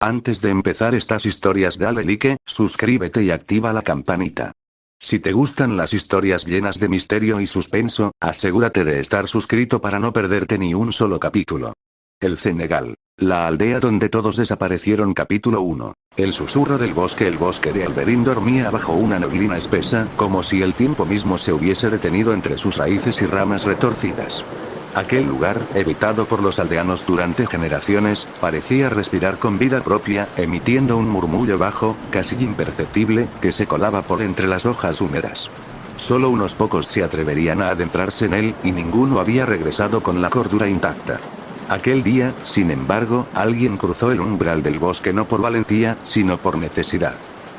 Antes de empezar estas historias dale like, suscríbete y activa la campanita. Si te gustan las historias llenas de misterio y suspenso, asegúrate de estar suscrito para no perderte ni un solo capítulo. El Cenegal. La aldea donde todos desaparecieron. Capítulo 1. El susurro del bosque. El bosque de Alberín dormía bajo una neblina espesa, como si el tiempo mismo se hubiese detenido entre sus raíces y ramas retorcidas. Aquel lugar, evitado por los aldeanos durante generaciones, parecía respirar con vida propia, emitiendo un murmullo bajo, casi imperceptible, que se colaba por entre las hojas húmedas. Solo unos pocos se atreverían a adentrarse en él, y ninguno había regresado con la cordura intacta. Aquel día, sin embargo, alguien cruzó el umbral del bosque no por valentía, sino por necesidad.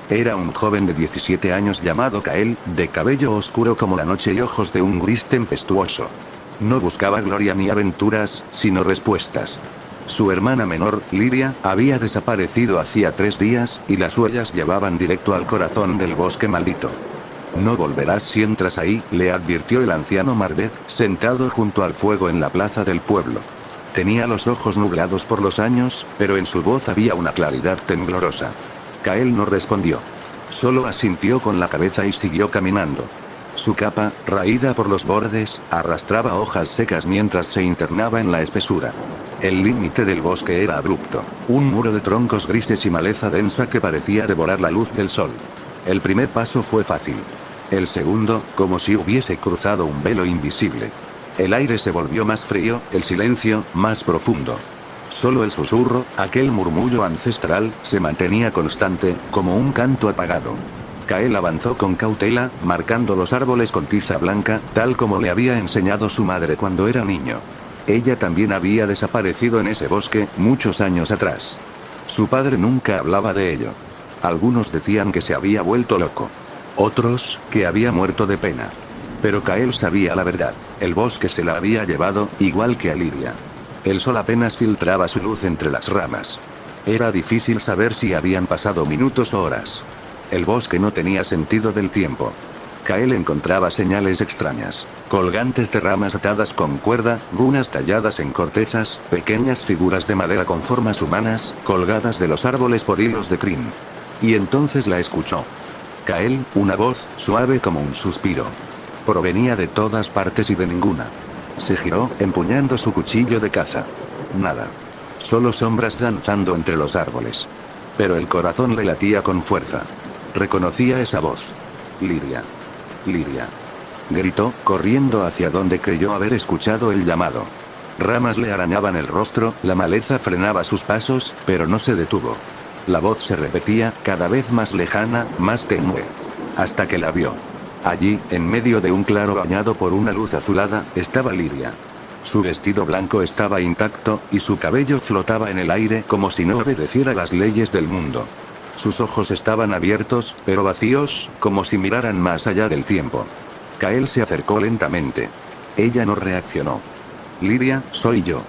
Era un joven de 17 años llamado Kael, de cabello oscuro como la noche y ojos de un gris tempestuoso. No buscaba gloria ni aventuras, sino respuestas. Su hermana menor, Liria, había desaparecido hacía 3 días, y las huellas llevaban directo al corazón del bosque maldito. No volverás si entras ahí, le advirtió el anciano Mardek, sentado junto al fuego en la plaza del pueblo. Tenía los ojos nublados por los años, pero en su voz había una claridad temblorosa. Kael no respondió. Solo asintió con la cabeza y siguió caminando. Su capa, raída por los bordes, arrastraba hojas secas mientras se internaba en la espesura. El límite del bosque era abrupto, un muro de troncos grises y maleza densa que parecía devorar la luz del sol. El primer paso fue fácil. El segundo, como si hubiese cruzado un velo invisible. El aire se volvió más frío, el silencio, más profundo. Solo el susurro, aquel murmullo ancestral, se mantenía constante, como un canto apagado. Kael avanzó con cautela, marcando los árboles con tiza blanca, tal como le había enseñado su madre cuando era niño. Ella también había desaparecido en ese bosque, muchos años atrás. Su padre nunca hablaba de ello. Algunos decían que se había vuelto loco. Otros, que había muerto de pena. Pero Kael sabía la verdad, el bosque se la había llevado, igual que a Liria. El sol apenas filtraba su luz entre las ramas. Era difícil saber si habían pasado minutos o horas. El bosque no tenía sentido del tiempo. Kael encontraba señales extrañas, colgantes de ramas atadas con cuerda, runas talladas en cortezas, pequeñas figuras de madera con formas humanas, colgadas de los árboles por hilos de crin. Y entonces la escuchó. Kael, una voz, suave como un suspiro. Provenía de todas partes y de ninguna. Se giró, empuñando su cuchillo de caza. Nada. Solo sombras danzando entre los árboles. Pero el corazón le latía con fuerza. Reconocía esa voz. Liria. Liria. Gritó, corriendo hacia donde creyó haber escuchado el llamado. Ramas le arañaban el rostro, la maleza frenaba sus pasos, pero no se detuvo. La voz se repetía, cada vez más lejana, más tenue. Hasta que la vio. Allí, en medio de un claro bañado por una luz azulada, estaba Liria. Su vestido blanco estaba intacto, y su cabello flotaba en el aire como si no obedeciera las leyes del mundo. Sus ojos estaban abiertos, pero vacíos, como si miraran más allá del tiempo. Kael se acercó lentamente. Ella no reaccionó. Liria, soy yo.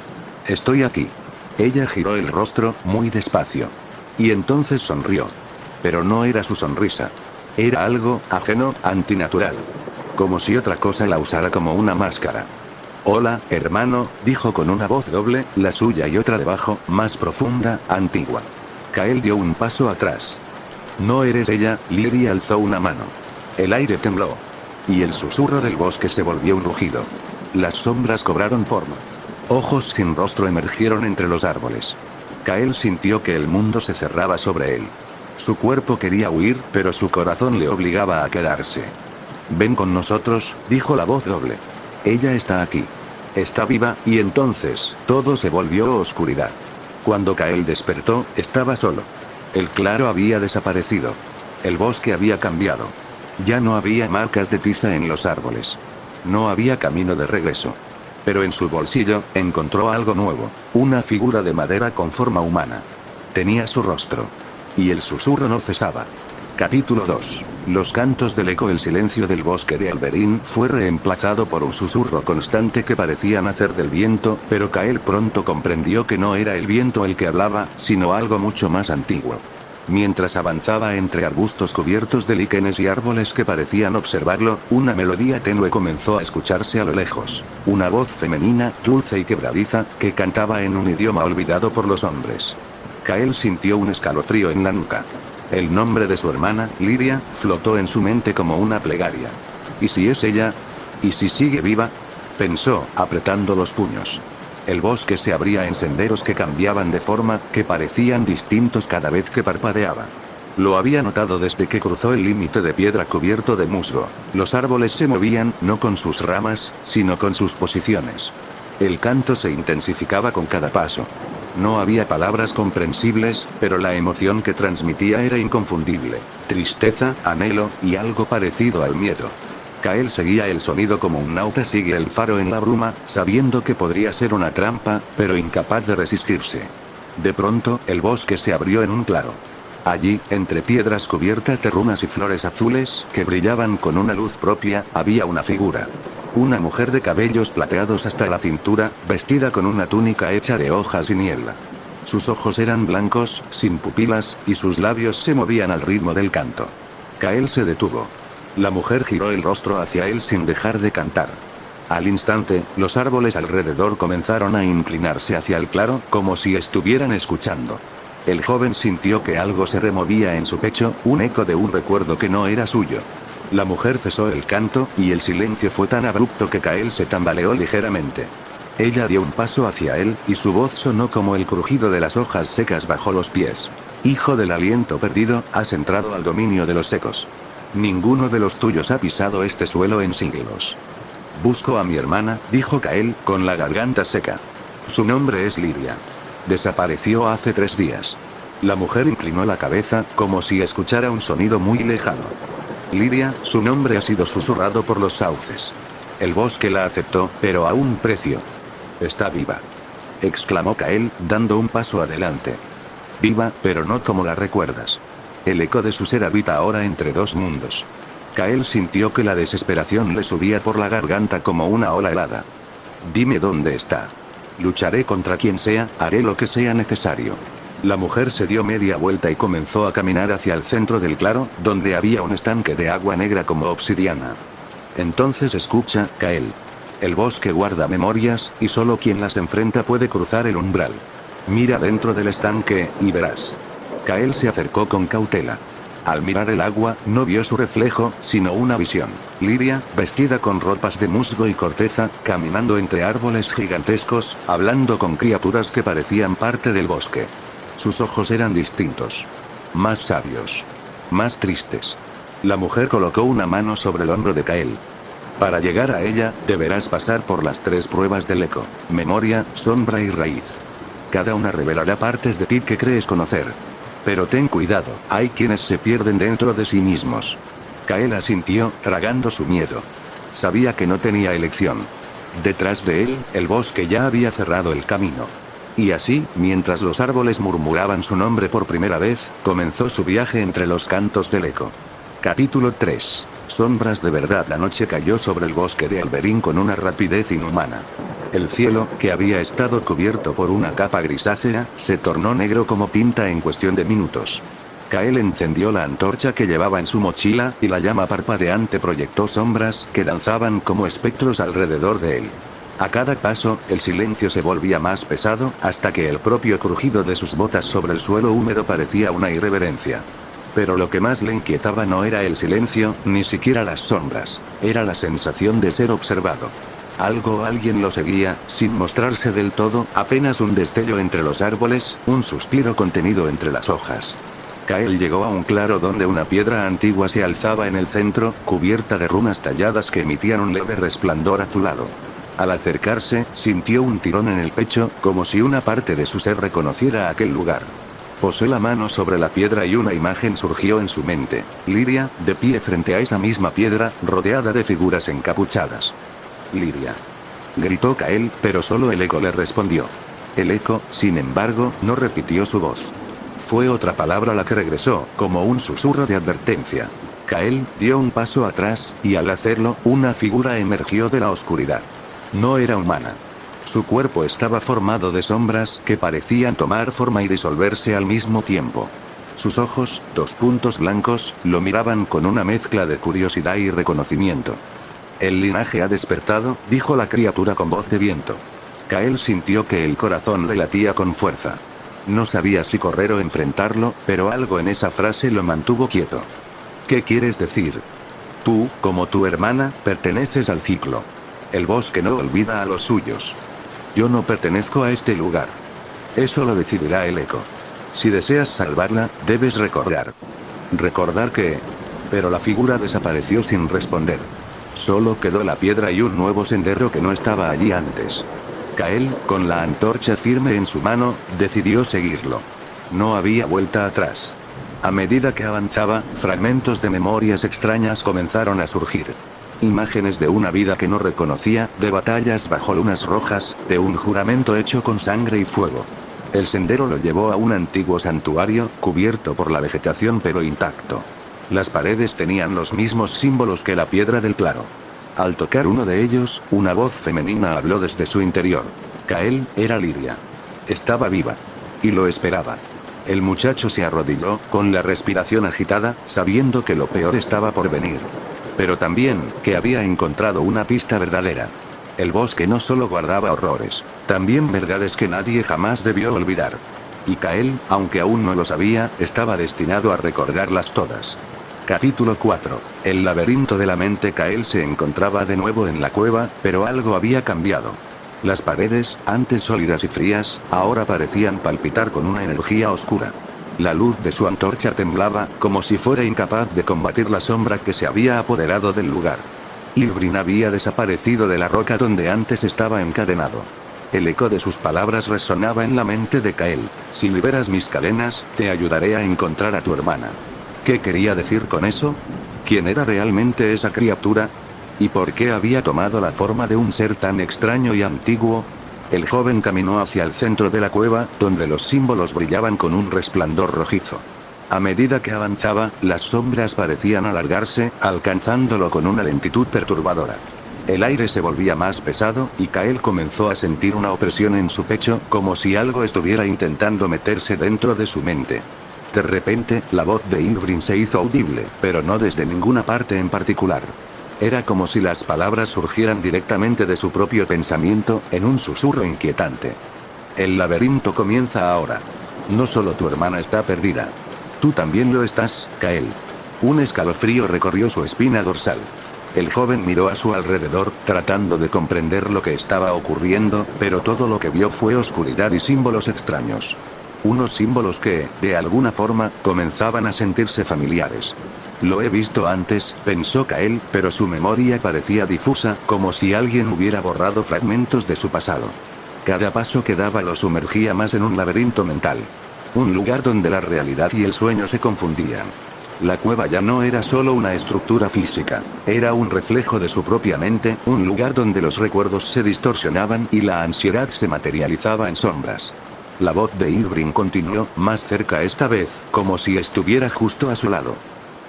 Estoy aquí. Ella giró el rostro, muy despacio. Y entonces sonrió. Pero no era su sonrisa. Era algo, ajeno, antinatural. Como si otra cosa la usara como una máscara. Hola, hermano, dijo con una voz doble, la suya y otra debajo, más profunda, antigua. Kael dio un paso atrás. No eres ella, Liria alzó una mano. El aire tembló. Y el susurro del bosque se volvió un rugido. Las sombras cobraron forma. Ojos sin rostro emergieron entre los árboles. Kael sintió que el mundo se cerraba sobre él. Su cuerpo quería huir, pero su corazón le obligaba a quedarse. Ven con nosotros, dijo la voz doble. Ella está aquí. Está viva, y entonces, todo se volvió oscuridad. Cuando Kael despertó, estaba solo. El claro había desaparecido. El bosque había cambiado. Ya no había marcas de tiza en los árboles. No había camino de regreso. Pero en su bolsillo, encontró algo nuevo. Una figura de madera con forma humana. Tenía su rostro. Y el susurro no cesaba. Capítulo 2. Los cantos del eco. El silencio del bosque de Alberín fue reemplazado por un susurro constante que parecía nacer del viento, pero Kael pronto comprendió que no era el viento el que hablaba, sino algo mucho más antiguo. Mientras avanzaba entre arbustos cubiertos de líquenes y árboles que parecían observarlo, una melodía tenue comenzó a escucharse a lo lejos. Una voz femenina, dulce y quebradiza, que cantaba en un idioma olvidado por los hombres. Kael sintió un escalofrío en la nuca. El nombre de su hermana, Liria, flotó en su mente como una plegaria. ¿Y si es ella? ¿Y si sigue viva? Pensó, apretando los puños. El bosque se abría en senderos que cambiaban de forma, que parecían distintos cada vez que parpadeaba. Lo había notado desde que cruzó el límite de piedra cubierto de musgo. Los árboles se movían, no con sus ramas, sino con sus posiciones. El canto se intensificaba con cada paso. No había palabras comprensibles, pero la emoción que transmitía era inconfundible. Tristeza, anhelo, y algo parecido al miedo. Kael seguía el sonido como un nauta sigue el faro en la bruma, sabiendo que podría ser una trampa, pero incapaz de resistirse. De pronto, el bosque se abrió en un claro. Allí, entre piedras cubiertas de runas y flores azules, que brillaban con una luz propia, había una figura. Una mujer de cabellos plateados hasta la cintura, vestida con una túnica hecha de hojas y niebla. Sus ojos eran blancos, sin pupilas, y sus labios se movían al ritmo del canto. Kael se detuvo. La mujer giró el rostro hacia él sin dejar de cantar. Al instante, los árboles alrededor comenzaron a inclinarse hacia el claro, como si estuvieran escuchando. El joven sintió que algo se removía en su pecho, un eco de un recuerdo que no era suyo. La mujer cesó el canto, y el silencio fue tan abrupto que Kael se tambaleó ligeramente. Ella dio un paso hacia él, y su voz sonó como el crujido de las hojas secas bajo los pies. Hijo del aliento perdido, has entrado al dominio de los secos. Ninguno de los tuyos ha pisado este suelo en siglos. Busco a mi hermana, dijo Kael, con la garganta seca. Su nombre es Liria. Desapareció hace 3 días. La mujer inclinó la cabeza, como si escuchara un sonido muy lejano. Liria, su nombre ha sido susurrado por los sauces. El bosque la aceptó, pero a un precio. Está viva. Exclamó Kael, dando un paso adelante. Viva, pero no como la recuerdas. El eco de su ser habita ahora entre 2 mundos. Kael sintió que la desesperación le subía por la garganta como una ola helada. Dime dónde está. Lucharé contra quien sea, haré lo que sea necesario. La mujer se dio media vuelta y comenzó a caminar hacia el centro del claro, donde había un estanque de agua negra como obsidiana. Entonces escucha, Kael. El bosque guarda memorias, y solo quien las enfrenta puede cruzar el umbral. Mira dentro del estanque, y verás. Kael se acercó con cautela. Al mirar el agua, no vio su reflejo, sino una visión. Liria, vestida con ropas de musgo y corteza, caminando entre árboles gigantescos, hablando con criaturas que parecían parte del bosque. Sus ojos eran distintos. Más sabios. Más tristes. La mujer colocó una mano sobre el hombro de Kael. Para llegar a ella, deberás pasar por las 3 pruebas del eco: memoria, sombra y raíz. Cada una revelará partes de ti que crees conocer. Pero ten cuidado, hay quienes se pierden dentro de sí mismos. Kael asintió, tragando su miedo. Sabía que no tenía elección. Detrás de él, el bosque ya había cerrado el camino. Y así, mientras los árboles murmuraban su nombre por primera vez, comenzó su viaje entre los cantos del eco. Capítulo 3. Sombras de verdad. La noche cayó sobre el bosque de Alberín con una rapidez inhumana. El cielo, que había estado cubierto por una capa grisácea, se tornó negro como tinta en cuestión de minutos. Kael encendió la antorcha que llevaba en su mochila, y la llama parpadeante proyectó sombras que danzaban como espectros alrededor de él. A cada paso, el silencio se volvía más pesado, hasta que el propio crujido de sus botas sobre el suelo húmedo parecía una irreverencia. Pero lo que más le inquietaba no era el silencio, ni siquiera las sombras. Era la sensación de ser observado. Algo o alguien lo seguía, sin mostrarse del todo, apenas un destello entre los árboles, un suspiro contenido entre las hojas. Kael llegó a un claro donde una piedra antigua se alzaba en el centro, cubierta de runas talladas que emitían un leve resplandor azulado. Al acercarse, sintió un tirón en el pecho, como si una parte de su ser reconociera aquel lugar. Posó la mano sobre la piedra y una imagen surgió en su mente. Liria, de pie frente a esa misma piedra, rodeada de figuras encapuchadas. Liria. Gritó Kael, pero solo el eco le respondió. El eco, sin embargo, no repitió su voz. Fue otra palabra la que regresó, como un susurro de advertencia. Kael dio un paso atrás, y al hacerlo, una figura emergió de la oscuridad. No era humana. Su cuerpo estaba formado de sombras que parecían tomar forma y disolverse al mismo tiempo. Sus ojos, 2 puntos blancos, lo miraban con una mezcla de curiosidad y reconocimiento. El linaje ha despertado, dijo la criatura con voz de viento. Kael sintió que el corazón le latía con fuerza. No sabía si correr o enfrentarlo, pero algo en esa frase lo mantuvo quieto. ¿Qué quieres decir? Tú, como tu hermana, perteneces al ciclo. El bosque no olvida a los suyos. Yo no pertenezco a este lugar. Eso lo decidirá el eco. Si deseas salvarla, debes recordar. ¿Recordar qué? Pero la figura desapareció sin responder. Solo quedó la piedra y un nuevo sendero que no estaba allí antes. Kael, con la antorcha firme en su mano, decidió seguirlo. No había vuelta atrás. A medida que avanzaba, fragmentos de memorias extrañas comenzaron a surgir. Imágenes de una vida que no reconocía, de batallas bajo lunas rojas, de un juramento hecho con sangre y fuego. El sendero lo llevó a un antiguo santuario, cubierto por la vegetación pero intacto. Las paredes tenían los mismos símbolos que la piedra del claro. Al tocar uno de ellos, una voz femenina habló desde su interior. Kael era Liria. Estaba viva. Y lo esperaba. El muchacho se arrodilló, con la respiración agitada, sabiendo que lo peor estaba por venir. Pero también, que había encontrado una pista verdadera. El bosque no solo guardaba horrores, también verdades que nadie jamás debió olvidar. Y Kael, aunque aún no lo sabía, estaba destinado a recordarlas todas. Capítulo 4. El laberinto de la mente. Kael se encontraba de nuevo en la cueva, pero algo había cambiado. Las paredes, antes sólidas y frías, ahora parecían palpitar con una energía oscura. La luz de su antorcha temblaba, como si fuera incapaz de combatir la sombra que se había apoderado del lugar. Ylbrin había desaparecido de la roca donde antes estaba encadenado. El eco de sus palabras resonaba en la mente de Kael. Si liberas mis cadenas, te ayudaré a encontrar a tu hermana. ¿Qué quería decir con eso? ¿Quién era realmente esa criatura? ¿Y por qué había tomado la forma de un ser tan extraño y antiguo? El joven caminó hacia el centro de la cueva, donde los símbolos brillaban con un resplandor rojizo. A medida que avanzaba, las sombras parecían alargarse, alcanzándolo con una lentitud perturbadora. El aire se volvía más pesado, y Kael comenzó a sentir una opresión en su pecho, como si algo estuviera intentando meterse dentro de su mente. De repente, la voz de Ylbrin se hizo audible, pero no desde ninguna parte en particular. Era como si las palabras surgieran directamente de su propio pensamiento, en un susurro inquietante. El laberinto comienza ahora. No solo tu hermana está perdida. Tú también lo estás, Kael. Un escalofrío recorrió su espina dorsal. El joven miró a su alrededor, tratando de comprender lo que estaba ocurriendo, pero todo lo que vio fue oscuridad y símbolos extraños. Unos símbolos que, de alguna forma, comenzaban a sentirse familiares. Lo he visto antes, pensó Kael, pero su memoria parecía difusa, como si alguien hubiera borrado fragmentos de su pasado. Cada paso que daba lo sumergía más en un laberinto mental. Un lugar donde la realidad y el sueño se confundían. La cueva ya no era solo una estructura física, era un reflejo de su propia mente, un lugar donde los recuerdos se distorsionaban y la ansiedad se materializaba en sombras. La voz de Ylbrin continuó, más cerca esta vez, como si estuviera justo a su lado.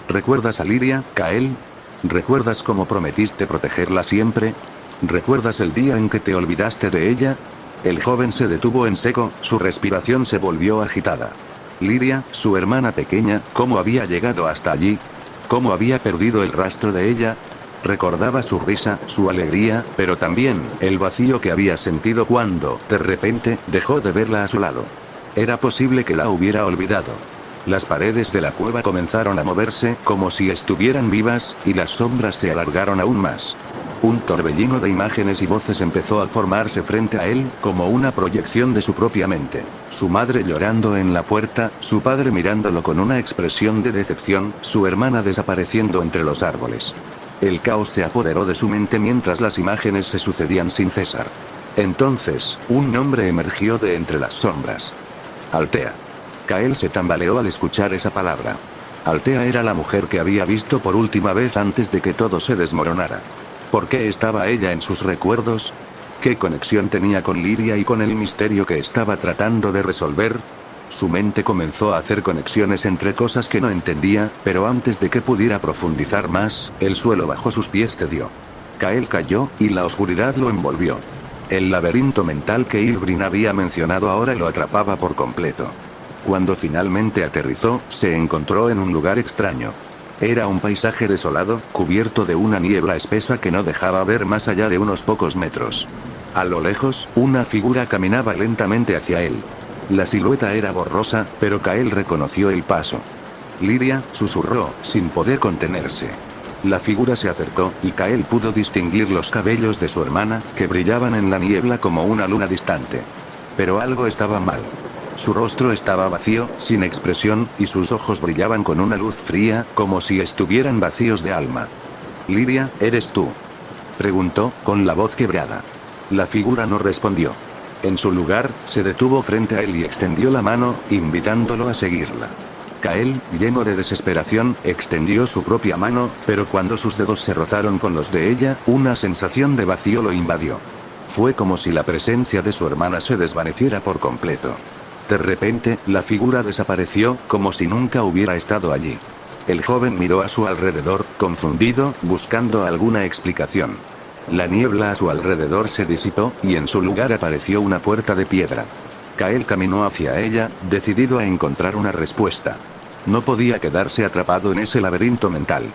¿Recuerdas a Liria, Kael? ¿Recuerdas cómo prometiste protegerla siempre? ¿Recuerdas el día en que te olvidaste de ella? El joven se detuvo en seco, su respiración se volvió agitada. Liria, su hermana pequeña, ¿cómo había llegado hasta allí? ¿Cómo había perdido el rastro de ella? Recordaba su risa, su alegría, pero también, el vacío que había sentido cuando, de repente, dejó de verla a su lado. Era posible que la hubiera olvidado. Las paredes de la cueva comenzaron a moverse, como si estuvieran vivas, y las sombras se alargaron aún más. Un torbellino de imágenes y voces empezó a formarse frente a él, como una proyección de su propia mente. Su madre llorando en la puerta, su padre mirándolo con una expresión de decepción, su hermana desapareciendo entre los árboles. El caos se apoderó de su mente mientras las imágenes se sucedían sin cesar. Entonces, un nombre emergió de entre las sombras. Altea. Kael se tambaleó al escuchar esa palabra. Altea era la mujer que había visto por última vez antes de que todo se desmoronara. ¿Por qué estaba ella en sus recuerdos? ¿Qué conexión tenía con Liria y con el misterio que estaba tratando de resolver? Su mente comenzó a hacer conexiones entre cosas que no entendía, pero antes de que pudiera profundizar más, el suelo bajo sus pies cedió. Kael cayó, y la oscuridad lo envolvió. El laberinto mental que Ylbrin había mencionado ahora lo atrapaba por completo. Cuando finalmente aterrizó, se encontró en un lugar extraño. Era un paisaje desolado, cubierto de una niebla espesa que no dejaba ver más allá de unos pocos metros. A lo lejos, una figura caminaba lentamente hacia él. La silueta era borrosa, pero Kael reconoció el paso. Liria, susurró, sin poder contenerse. La figura se acercó, y Kael pudo distinguir los cabellos de su hermana, que brillaban en la niebla como una luna distante. Pero algo estaba mal. Su rostro estaba vacío, sin expresión, y sus ojos brillaban con una luz fría, como si estuvieran vacíos de alma. «Liria, ¿eres tú?», preguntó, con la voz quebrada. La figura no respondió. En su lugar, se detuvo frente a él y extendió la mano, invitándolo a seguirla. Kael, lleno de desesperación, extendió su propia mano, pero cuando sus dedos se rozaron con los de ella, una sensación de vacío lo invadió. Fue como si la presencia de su hermana se desvaneciera por completo. De repente, la figura desapareció, como si nunca hubiera estado allí. El joven miró a su alrededor, confundido, buscando alguna explicación. La niebla a su alrededor se disipó, y en su lugar apareció una puerta de piedra. Kael caminó hacia ella, decidido a encontrar una respuesta. No podía quedarse atrapado en ese laberinto mental.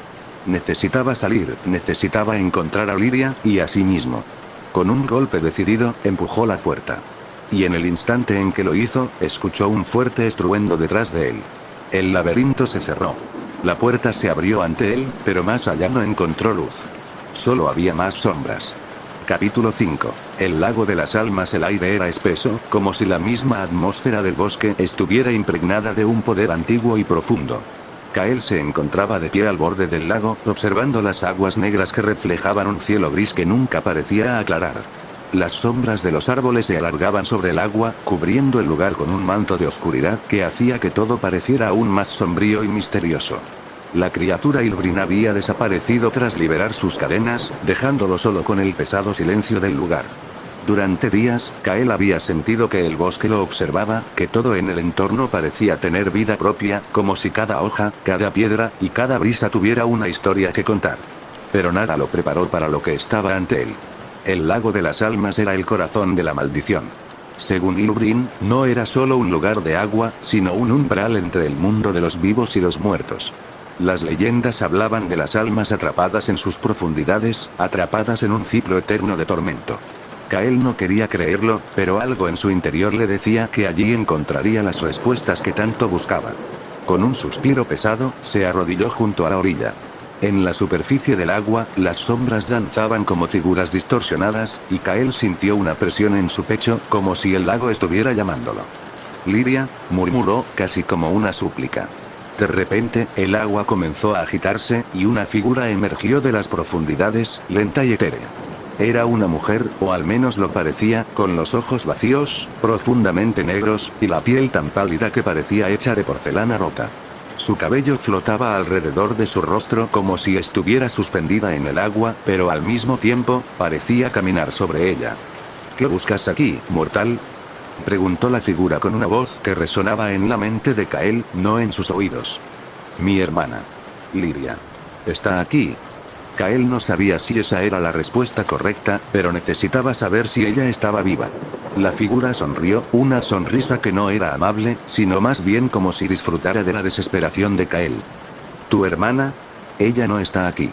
Necesitaba salir, necesitaba encontrar a Liria, y a sí mismo. Con un golpe decidido, empujó la puerta. Y en el instante en que lo hizo, escuchó un fuerte estruendo detrás de él. El laberinto se cerró. La puerta se abrió ante él, pero más allá no encontró luz. Solo había más sombras. Capítulo 5. El lago de las almas. El aire era espeso, como si la misma atmósfera del bosque estuviera impregnada de un poder antiguo y profundo. Kael se encontraba de pie al borde del lago, observando las aguas negras que reflejaban un cielo gris que nunca parecía aclarar. Las sombras de los árboles se alargaban sobre el agua, cubriendo el lugar con un manto de oscuridad que hacía que todo pareciera aún más sombrío y misterioso. La criatura Ylbrin había desaparecido tras liberar sus cadenas, dejándolo solo con el pesado silencio del lugar. Durante días, Kael había sentido que el bosque lo observaba, que todo en el entorno parecía tener vida propia, como si cada hoja, cada piedra, y cada brisa tuviera una historia que contar. Pero nada lo preparó para lo que estaba ante él. El lago de las almas era el corazón de la maldición. Según Ylbrin, no era solo un lugar de agua, sino un umbral entre el mundo de los vivos y los muertos. Las leyendas hablaban de las almas atrapadas en sus profundidades, atrapadas en un ciclo eterno de tormento. Kael no quería creerlo, pero algo en su interior le decía que allí encontraría las respuestas que tanto buscaba. Con un suspiro pesado, se arrodilló junto a la orilla. En la superficie del agua, las sombras danzaban como figuras distorsionadas, y Kael sintió una presión en su pecho, como si el lago estuviera llamándolo. «Liria», murmuró, casi como una súplica. De repente, el agua comenzó a agitarse, y una figura emergió de las profundidades, lenta y etérea. Era una mujer, o al menos lo parecía, con los ojos vacíos, profundamente negros, y la piel tan pálida que parecía hecha de porcelana rota. Su cabello flotaba alrededor de su rostro como si estuviera suspendida en el agua, pero al mismo tiempo, parecía caminar sobre ella. «¿Qué buscas aquí, mortal?», preguntó la figura con una voz que resonaba en la mente de Kael, no en sus oídos. «Mi hermana. Liria. Está aquí». Kael no sabía si esa era la respuesta correcta, pero necesitaba saber si ella estaba viva. La figura sonrió, una sonrisa que no era amable, sino más bien como si disfrutara de la desesperación de Kael. «¿Tu hermana? Ella no está aquí.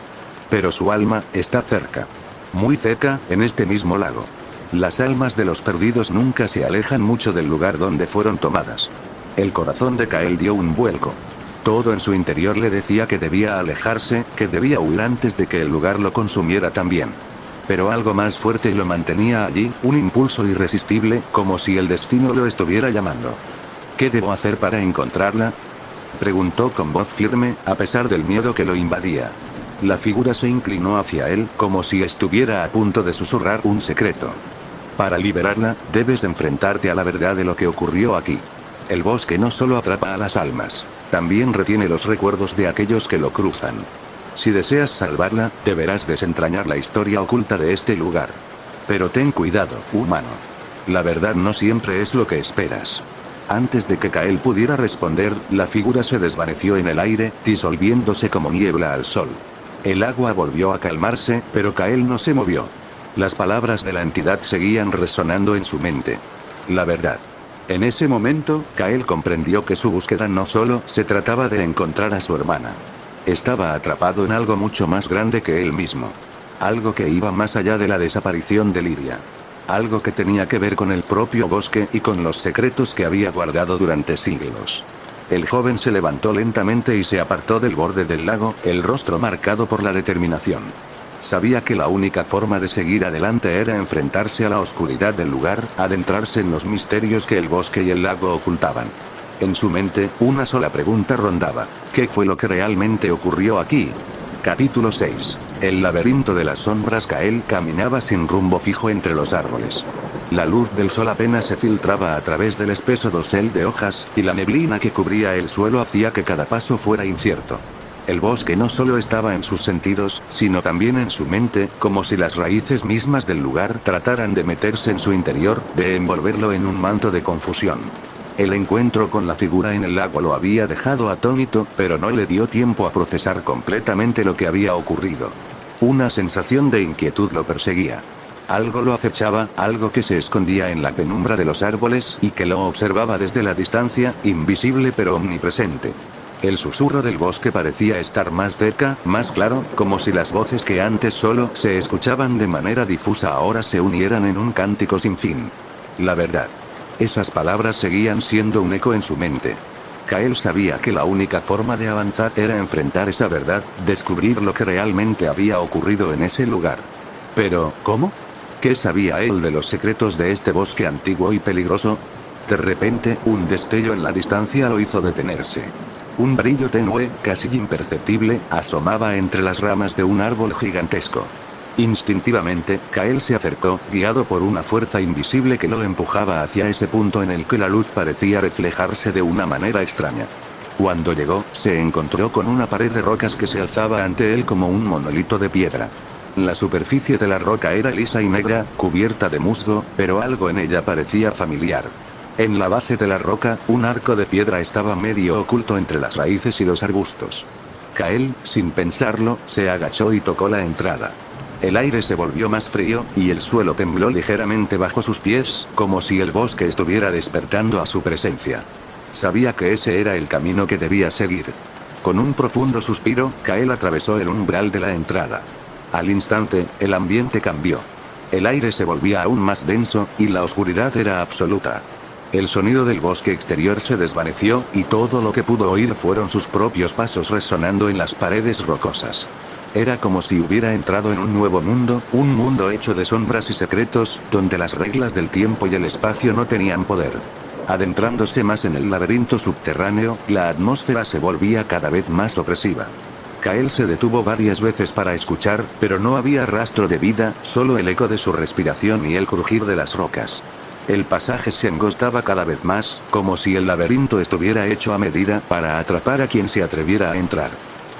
Pero su alma está cerca. Muy cerca, en este mismo lago. Las almas de los perdidos nunca se alejan mucho del lugar donde fueron tomadas». El corazón de Kael dio un vuelco. Todo en su interior le decía que debía alejarse, que debía huir antes de que el lugar lo consumiera también. Pero algo más fuerte lo mantenía allí, un impulso irresistible, como si el destino lo estuviera llamando. «¿Qué debo hacer para encontrarla?», preguntó con voz firme, a pesar del miedo que lo invadía. La figura se inclinó hacia él, como si estuviera a punto de susurrar un secreto. «Para liberarla, debes enfrentarte a la verdad de lo que ocurrió aquí. El bosque no solo atrapa a las almas, también retiene los recuerdos de aquellos que lo cruzan. Si deseas salvarla, deberás desentrañar la historia oculta de este lugar. Pero ten cuidado, humano. La verdad no siempre es lo que esperas». Antes de que Kael pudiera responder, la figura se desvaneció en el aire, disolviéndose como niebla al sol. El agua volvió a calmarse, pero Kael no se movió. Las palabras de la entidad seguían resonando en su mente. La verdad. En ese momento, Kael comprendió que su búsqueda no solo se trataba de encontrar a su hermana. Estaba atrapado en algo mucho más grande que él mismo. Algo que iba más allá de la desaparición de Liria. Algo que tenía que ver con el propio bosque y con los secretos que había guardado durante siglos. El joven se levantó lentamente y se apartó del borde del lago, el rostro marcado por la determinación. Sabía que la única forma de seguir adelante era enfrentarse a la oscuridad del lugar, adentrarse en los misterios que el bosque y el lago ocultaban. En su mente, una sola pregunta rondaba: ¿qué fue lo que realmente ocurrió aquí? Capítulo 6. El laberinto de las sombras. Kael caminaba sin rumbo fijo entre los árboles. La luz del sol apenas se filtraba a través del espeso dosel de hojas, y la neblina que cubría el suelo hacía que cada paso fuera incierto. El bosque no solo estaba en sus sentidos, sino también en su mente, como si las raíces mismas del lugar trataran de meterse en su interior, de envolverlo en un manto de confusión. El encuentro con la figura en el lago lo había dejado atónito, pero no le dio tiempo a procesar completamente lo que había ocurrido. Una sensación de inquietud lo perseguía. Algo lo acechaba, algo que se escondía en la penumbra de los árboles y que lo observaba desde la distancia, invisible pero omnipresente. El susurro del bosque parecía estar más cerca, más claro, como si las voces que antes solo se escuchaban de manera difusa ahora se unieran en un cántico sin fin. La verdad. Esas palabras seguían siendo un eco en su mente. Kael sabía que la única forma de avanzar era enfrentar esa verdad, descubrir lo que realmente había ocurrido en ese lugar. Pero, ¿cómo? ¿Qué sabía él de los secretos de este bosque antiguo y peligroso? De repente, un destello en la distancia lo hizo detenerse. Un brillo tenue, casi imperceptible, asomaba entre las ramas de un árbol gigantesco. Instintivamente, Kael se acercó, guiado por una fuerza invisible que lo empujaba hacia ese punto en el que la luz parecía reflejarse de una manera extraña. Cuando llegó, se encontró con una pared de rocas que se alzaba ante él como un monolito de piedra. La superficie de la roca era lisa y negra, cubierta de musgo, pero algo en ella parecía familiar. En la base de la roca, un arco de piedra estaba medio oculto entre las raíces y los arbustos. Kael, sin pensarlo, se agachó y tocó la entrada. El aire se volvió más frío, y el suelo tembló ligeramente bajo sus pies, como si el bosque estuviera despertando a su presencia. Sabía que ese era el camino que debía seguir. Con un profundo suspiro, Kael atravesó el umbral de la entrada. Al instante, el ambiente cambió. El aire se volvía aún más denso, y la oscuridad era absoluta. El sonido del bosque exterior se desvaneció, y todo lo que pudo oír fueron sus propios pasos resonando en las paredes rocosas. Era como si hubiera entrado en un nuevo mundo, un mundo hecho de sombras y secretos, donde las reglas del tiempo y el espacio no tenían poder. Adentrándose más en el laberinto subterráneo, la atmósfera se volvía cada vez más opresiva. Kael se detuvo varias veces para escuchar, pero no había rastro de vida, solo el eco de su respiración y el crujir de las rocas. El pasaje se angostaba cada vez más, como si el laberinto estuviera hecho a medida para atrapar a quien se atreviera a entrar.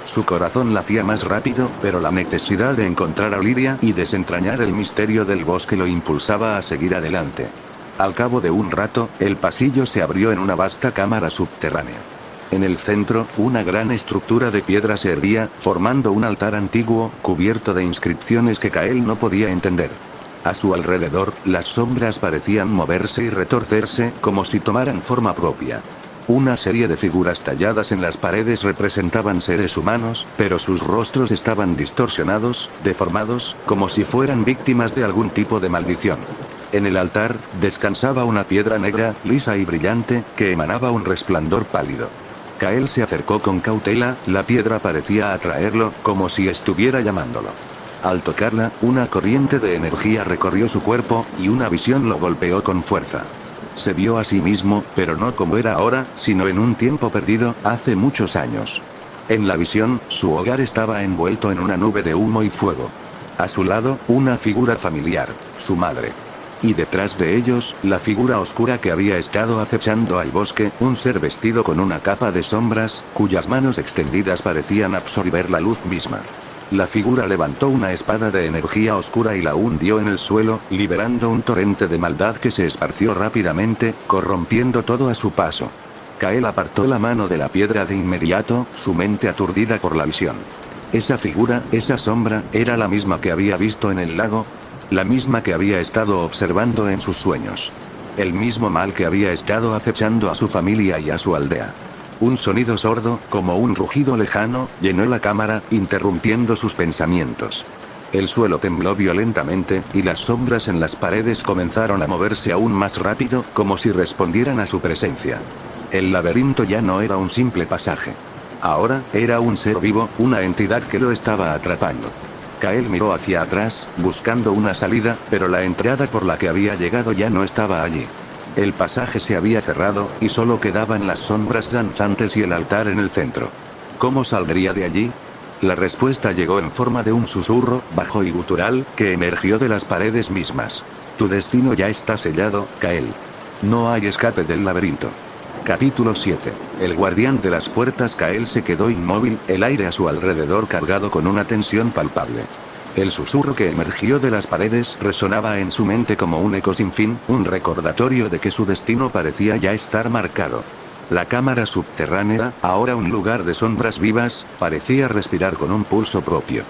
Su corazón latía más rápido, pero la necesidad de encontrar a Lyria y desentrañar el misterio del bosque lo impulsaba a seguir adelante. Al cabo de un rato, el pasillo se abrió en una vasta cámara subterránea. En el centro, una gran estructura de piedra se erguía, formando un altar antiguo, cubierto de inscripciones que Kael no podía entender. A su alrededor, las sombras parecían moverse y retorcerse, como si tomaran forma propia. Una serie de figuras talladas en las paredes representaban seres humanos, pero sus rostros estaban distorsionados, deformados, como si fueran víctimas de algún tipo de maldición. En el altar, descansaba una piedra negra, lisa y brillante, que emanaba un resplandor pálido. Kael se acercó con cautela, la piedra parecía atraerlo, como si estuviera llamándolo. Al tocarla, una corriente de energía recorrió su cuerpo, y una visión lo golpeó con fuerza. Se vio a sí mismo, pero no como era ahora, sino en un tiempo perdido, hace muchos años. En la visión, su hogar estaba envuelto en una nube de humo y fuego. A su lado, una figura familiar, su madre. Y detrás de ellos, la figura oscura que había estado acechando al bosque, un ser vestido con una capa de sombras, cuyas manos extendidas parecían absorber la luz misma. La figura levantó una espada de energía oscura y la hundió en el suelo, liberando un torrente de maldad que se esparció rápidamente, corrompiendo todo a su paso. Kael apartó la mano de la piedra de inmediato, su mente aturdida por la visión. Esa figura, esa sombra, era la misma que había visto en el lago, la misma que había estado observando en sus sueños. El mismo mal que había estado acechando a su familia y a su aldea. Un sonido sordo, como un rugido lejano, llenó la cámara, interrumpiendo sus pensamientos. El suelo tembló violentamente, y las sombras en las paredes comenzaron a moverse aún más rápido, como si respondieran a su presencia. El laberinto ya no era un simple pasaje. Ahora, era un ser vivo, una entidad que lo estaba atrapando. Kael miró hacia atrás, buscando una salida, pero la entrada por la que había llegado ya no estaba allí. El pasaje se había cerrado, y solo quedaban las sombras danzantes y el altar en el centro. ¿Cómo saldría de allí? La respuesta llegó en forma de un susurro, bajo y gutural, que emergió de las paredes mismas. Tu destino ya está sellado, Kael. No hay escape del laberinto. Capítulo 7. El guardián de las puertas. Kael se quedó inmóvil, el aire a su alrededor cargado con una tensión palpable. El susurro que emergió de las paredes resonaba en su mente como un eco sin fin, un recordatorio de que su destino parecía ya estar marcado. La cámara subterránea, ahora un lugar de sombras vivas, parecía respirar con un pulso propio.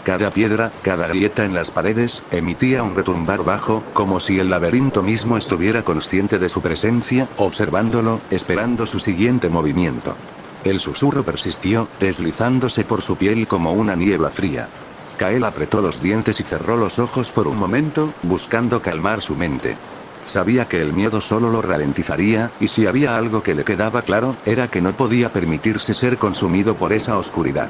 Cada piedra, cada grieta en las paredes, emitía un retumbar bajo, como si el laberinto mismo estuviera consciente de su presencia, observándolo, esperando su siguiente movimiento. El susurro persistió, deslizándose por su piel como una niebla fría. Kael apretó los dientes y cerró los ojos por un momento, buscando calmar su mente. Sabía que el miedo solo lo ralentizaría, y si había algo que le quedaba claro, era que no podía permitirse ser consumido por esa oscuridad.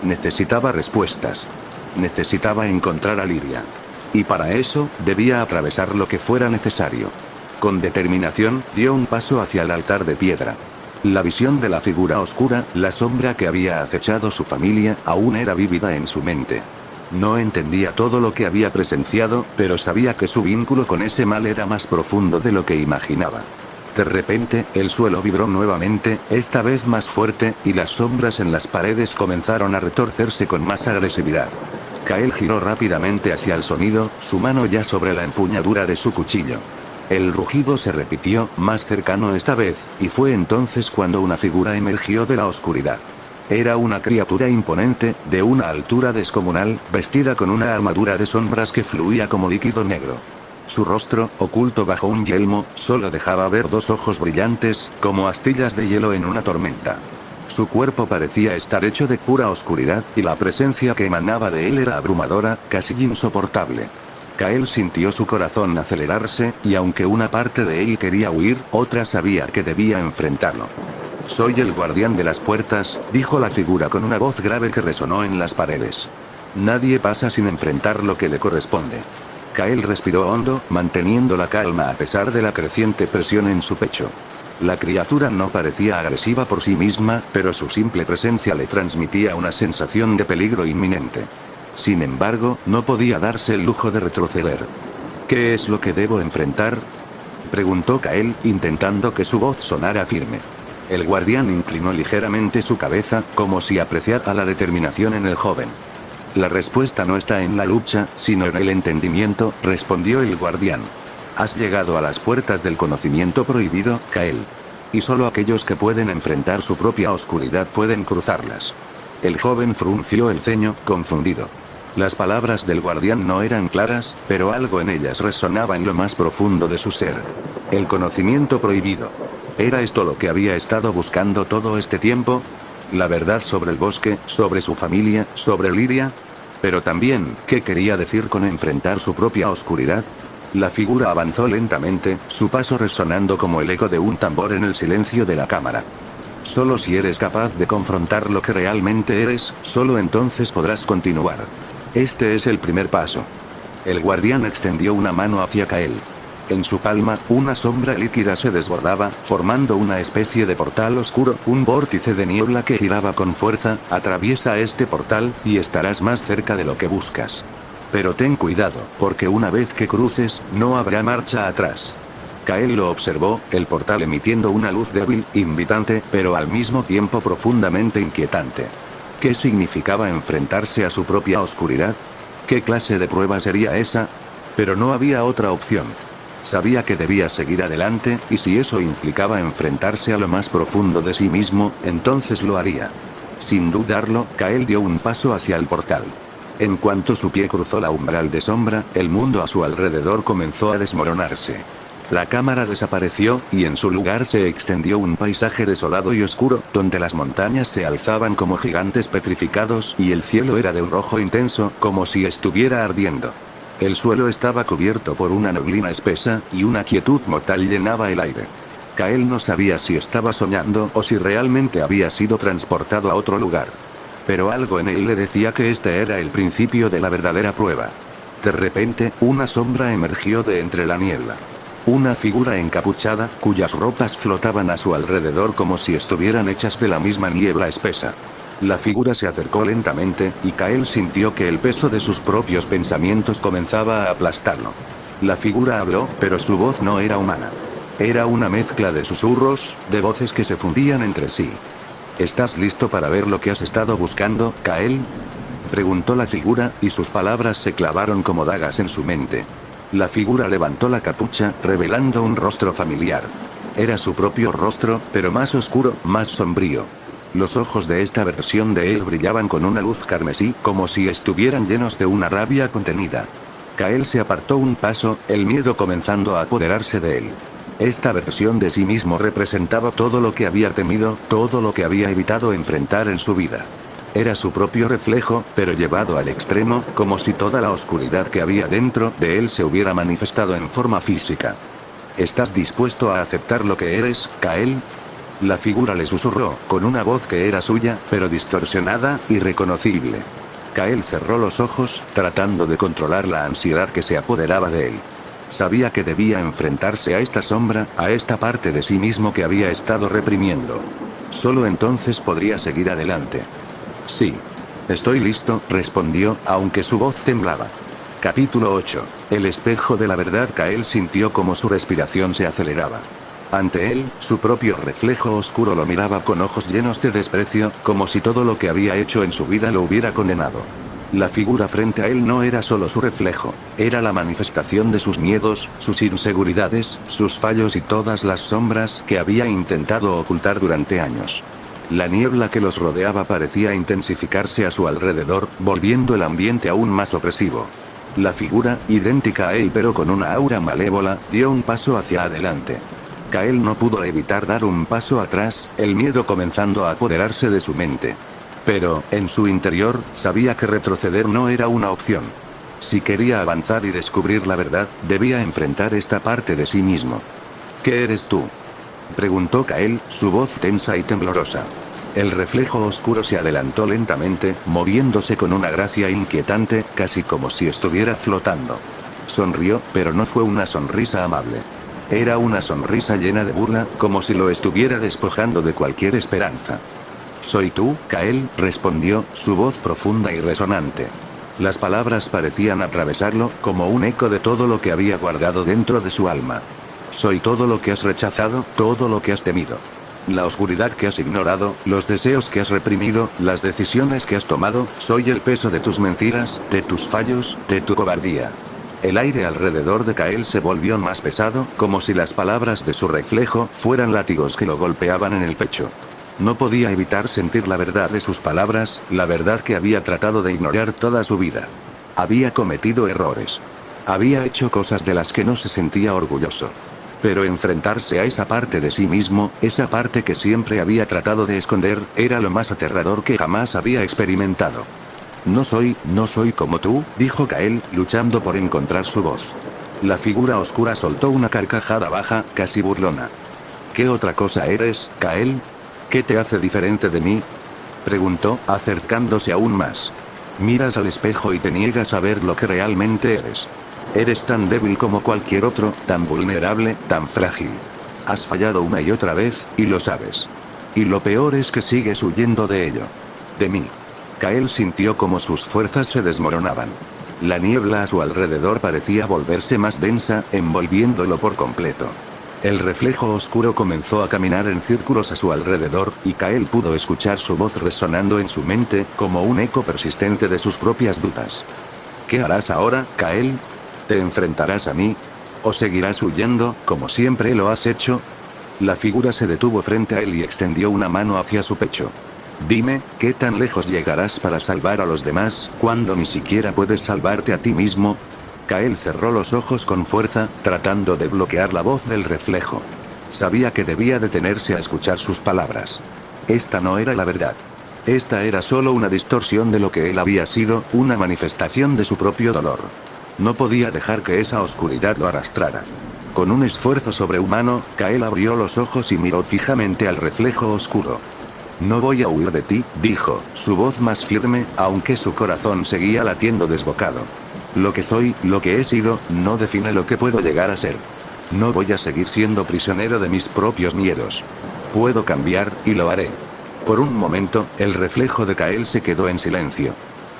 Necesitaba respuestas. Necesitaba encontrar a Lyria. Y para eso, debía atravesar lo que fuera necesario. Con determinación, dio un paso hacia el altar de piedra. La visión de la figura oscura, la sombra que había acechado su familia, aún era vívida en su mente. No entendía todo lo que había presenciado, pero sabía que su vínculo con ese mal era más profundo de lo que imaginaba. De repente, el suelo vibró nuevamente, esta vez más fuerte, y las sombras en las paredes comenzaron a retorcerse con más agresividad. Kael giró rápidamente hacia el sonido, su mano ya sobre la empuñadura de su cuchillo. El rugido se repitió, más cercano esta vez, y fue entonces cuando una figura emergió de la oscuridad. Era una criatura imponente, de una altura descomunal, vestida con una armadura de sombras que fluía como líquido negro. Su rostro, oculto bajo un yelmo, solo dejaba ver dos ojos brillantes, como astillas de hielo en una tormenta. Su cuerpo parecía estar hecho de pura oscuridad, y la presencia que emanaba de él era abrumadora, casi insoportable. Kael sintió su corazón acelerarse, y aunque una parte de él quería huir, otra sabía que debía enfrentarlo. Soy el guardián de las puertas, dijo la figura con una voz grave que resonó en las paredes. Nadie pasa sin enfrentar lo que le corresponde. Kael respiró hondo, manteniendo la calma a pesar de la creciente presión en su pecho. La criatura no parecía agresiva por sí misma, pero su simple presencia le transmitía una sensación de peligro inminente. Sin embargo, no podía darse el lujo de retroceder. ¿Qué es lo que debo enfrentar?, preguntó Kael, intentando que su voz sonara firme. El guardián inclinó ligeramente su cabeza, como si apreciara la determinación en el joven. La respuesta no está en la lucha, sino en el entendimiento, respondió el guardián. Has llegado a las puertas del conocimiento prohibido, Kael. Y solo aquellos que pueden enfrentar su propia oscuridad pueden cruzarlas. El joven frunció el ceño, confundido. Las palabras del guardián no eran claras, pero algo en ellas resonaba en lo más profundo de su ser. El conocimiento prohibido. ¿Era esto lo que había estado buscando todo este tiempo? La verdad sobre el bosque, sobre su familia, sobre Lyria. Pero también, ¿qué quería decir con enfrentar su propia oscuridad? La figura avanzó lentamente, su paso resonando como el eco de un tambor en el silencio de la cámara. Solo si eres capaz de confrontar lo que realmente eres, solo entonces podrás continuar. Este es el primer paso. El guardián extendió una mano hacia Kael. En su palma, una sombra líquida se desbordaba, formando una especie de portal oscuro, un vórtice de niebla que giraba con fuerza. Atraviesa este portal, y estarás más cerca de lo que buscas. Pero ten cuidado, porque una vez que cruces, no habrá marcha atrás. Kael lo observó, el portal emitiendo una luz débil, invitante, pero al mismo tiempo profundamente inquietante. ¿Qué significaba enfrentarse a su propia oscuridad? ¿Qué clase de prueba sería esa? Pero no había otra opción. Sabía que debía seguir adelante, y si eso implicaba enfrentarse a lo más profundo de sí mismo, entonces lo haría. Sin dudarlo, Kael dio un paso hacia el portal. En cuanto su pie cruzó la umbral de sombra, el mundo a su alrededor comenzó a desmoronarse. La cámara desapareció, y en su lugar se extendió un paisaje desolado y oscuro, donde las montañas se alzaban como gigantes petrificados y el cielo era de un rojo intenso, como si estuviera ardiendo. El suelo estaba cubierto por una neblina espesa, y una quietud mortal llenaba el aire. Kael no sabía si estaba soñando o si realmente había sido transportado a otro lugar. Pero algo en él le decía que este era el principio de la verdadera prueba. De repente, una sombra emergió de entre la niebla. Una figura encapuchada, cuyas ropas flotaban a su alrededor como si estuvieran hechas de la misma niebla espesa. La figura se acercó lentamente, y Kael sintió que el peso de sus propios pensamientos comenzaba a aplastarlo. La figura habló, pero su voz no era humana. Era una mezcla de susurros, de voces que se fundían entre sí. ¿Estás listo para ver lo que has estado buscando, Kael?, preguntó la figura, y sus palabras se clavaron como dagas en su mente. La figura levantó la capucha, revelando un rostro familiar. Era su propio rostro, pero más oscuro, más sombrío. Los ojos de esta versión de él brillaban con una luz carmesí, como si estuvieran llenos de una rabia contenida. Kael se apartó un paso, el miedo comenzando a apoderarse de él. Esta versión de sí mismo representaba todo lo que había temido, todo lo que había evitado enfrentar en su vida. Era su propio reflejo, pero llevado al extremo, como si toda la oscuridad que había dentro de él se hubiera manifestado en forma física. ¿Estás dispuesto a aceptar lo que eres, Kael?, la figura le susurró, con una voz que era suya, pero distorsionada, irreconocible. Kael cerró los ojos, tratando de controlar la ansiedad que se apoderaba de él. Sabía que debía enfrentarse a esta sombra, a esta parte de sí mismo que había estado reprimiendo. Solo entonces podría seguir adelante. Sí. Estoy listo, respondió, aunque su voz temblaba. Capítulo 8. El espejo de la verdad. Kael sintió como su respiración se aceleraba. Ante él, su propio reflejo oscuro lo miraba con ojos llenos de desprecio, como si todo lo que había hecho en su vida lo hubiera condenado. La figura frente a él no era solo su reflejo, era la manifestación de sus miedos, sus inseguridades, sus fallos y todas las sombras que había intentado ocultar durante años. La niebla que los rodeaba parecía intensificarse a su alrededor, volviendo el ambiente aún más opresivo. La figura, idéntica a él pero con una aura malévola, dio un paso hacia adelante. Kael no pudo evitar dar un paso atrás, el miedo comenzando a apoderarse de su mente. Pero, en su interior, sabía que retroceder no era una opción. Si quería avanzar y descubrir la verdad, debía enfrentar esta parte de sí mismo. ¿Qué eres tú?, preguntó Kael, su voz tensa y temblorosa. El reflejo oscuro se adelantó lentamente, moviéndose con una gracia inquietante, casi como si estuviera flotando. Sonrió, pero no fue una sonrisa amable. Era una sonrisa llena de burla, como si lo estuviera despojando de cualquier esperanza. «¿Soy tú, Kael?», respondió, su voz profunda y resonante. Las palabras parecían atravesarlo, como un eco de todo lo que había guardado dentro de su alma. «Soy todo lo que has rechazado, todo lo que has temido. La oscuridad que has ignorado, los deseos que has reprimido, las decisiones que has tomado, soy el peso de tus mentiras, de tus fallos, de tu cobardía». El aire alrededor de Kael se volvió más pesado, como si las palabras de su reflejo fueran látigos que lo golpeaban en el pecho. No podía evitar sentir la verdad de sus palabras, la verdad que había tratado de ignorar toda su vida. Había cometido errores. Había hecho cosas de las que no se sentía orgulloso. Pero enfrentarse a esa parte de sí mismo, esa parte que siempre había tratado de esconder, era lo más aterrador que jamás había experimentado. No soy como tú», dijo Kael, luchando por encontrar su voz. La figura oscura soltó una carcajada baja, casi burlona. «¿Qué otra cosa eres, Kael? ¿Qué te hace diferente de mí?», preguntó, acercándose aún más. «Miras al espejo y te niegas a ver lo que realmente eres. Eres tan débil como cualquier otro, tan vulnerable, tan frágil. Has fallado una y otra vez, y lo sabes. Y lo peor es que sigues huyendo de ello. De mí». Kael sintió como sus fuerzas se desmoronaban. La niebla a su alrededor parecía volverse más densa, envolviéndolo por completo. El reflejo oscuro comenzó a caminar en círculos a su alrededor, y Kael pudo escuchar su voz resonando en su mente, como un eco persistente de sus propias dudas. «¿Qué harás ahora, Kael? ¿Te enfrentarás a mí? ¿O seguirás huyendo, como siempre lo has hecho?». La figura se detuvo frente a él y extendió una mano hacia su pecho. «Dime, ¿qué tan lejos llegarás para salvar a los demás, cuando ni siquiera puedes salvarte a ti mismo?». Kael cerró los ojos con fuerza, tratando de bloquear la voz del reflejo. Sabía que debía detenerse a escuchar sus palabras. Esta no era la verdad. Esta era solo una distorsión de lo que él había sido, una manifestación de su propio dolor. No podía dejar que esa oscuridad lo arrastrara. Con un esfuerzo sobrehumano, Kael abrió los ojos y miró fijamente al reflejo oscuro. No voy a huir de ti, dijo, su voz más firme, aunque su corazón seguía latiendo desbocado. Lo que soy, lo que he sido, no define lo que puedo llegar a ser. No voy a seguir siendo prisionero de mis propios miedos. Puedo cambiar, y lo haré. Por un momento, el reflejo de Kael se quedó en silencio.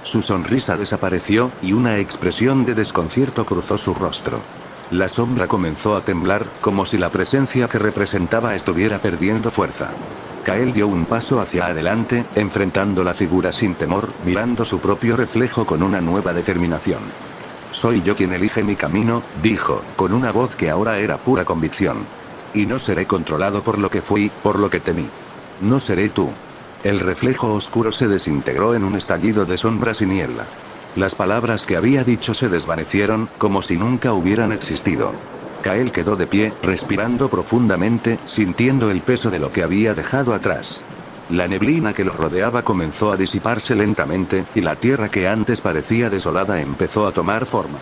Su sonrisa desapareció, y una expresión de desconcierto cruzó su rostro. La sombra comenzó a temblar, como si la presencia que representaba estuviera perdiendo fuerza. Kael dio un paso hacia adelante, enfrentando la figura sin temor, mirando su propio reflejo con una nueva determinación. Soy yo quien elige mi camino, dijo, con una voz que ahora era pura convicción. Y no seré controlado por lo que fui, por lo que temí. No seré tú. El reflejo oscuro se desintegró en un estallido de sombras y niebla. Las palabras que había dicho se desvanecieron, como si nunca hubieran existido. Kael quedó de pie, respirando profundamente, sintiendo el peso de lo que había dejado atrás. La neblina que lo rodeaba comenzó a disiparse lentamente, y la tierra que antes parecía desolada empezó a tomar forma.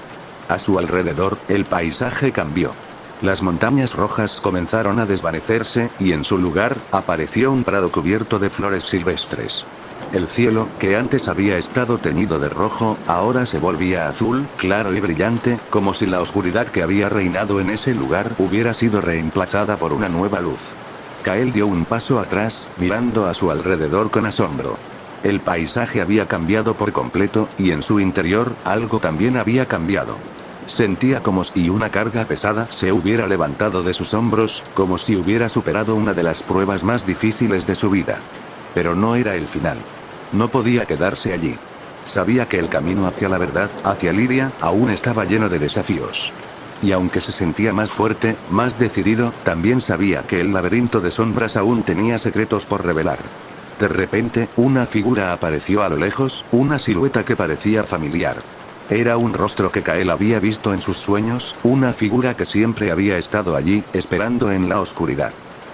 A su alrededor, el paisaje cambió. Las montañas rojas comenzaron a desvanecerse, y en su lugar, apareció un prado cubierto de flores silvestres. El cielo, que antes había estado teñido de rojo, ahora se volvía azul, claro y brillante, como si la oscuridad que había reinado en ese lugar hubiera sido reemplazada por una nueva luz. Kael dio un paso atrás, mirando a su alrededor con asombro. El paisaje había cambiado por completo, y en su interior, algo también había cambiado. Sentía como si una carga pesada se hubiera levantado de sus hombros, como si hubiera superado una de las pruebas más difíciles de su vida. Pero no era el final. No podía quedarse allí. Sabía que el camino hacia la verdad, hacia Liria, aún estaba lleno de desafíos. Y aunque se sentía más fuerte, más decidido, también sabía que el laberinto de sombras aún tenía secretos por revelar. De repente, una figura apareció a lo lejos, una silueta que parecía familiar. Era un rostro que Kael había visto en sus sueños, una figura que siempre había estado allí, esperando en la oscuridad.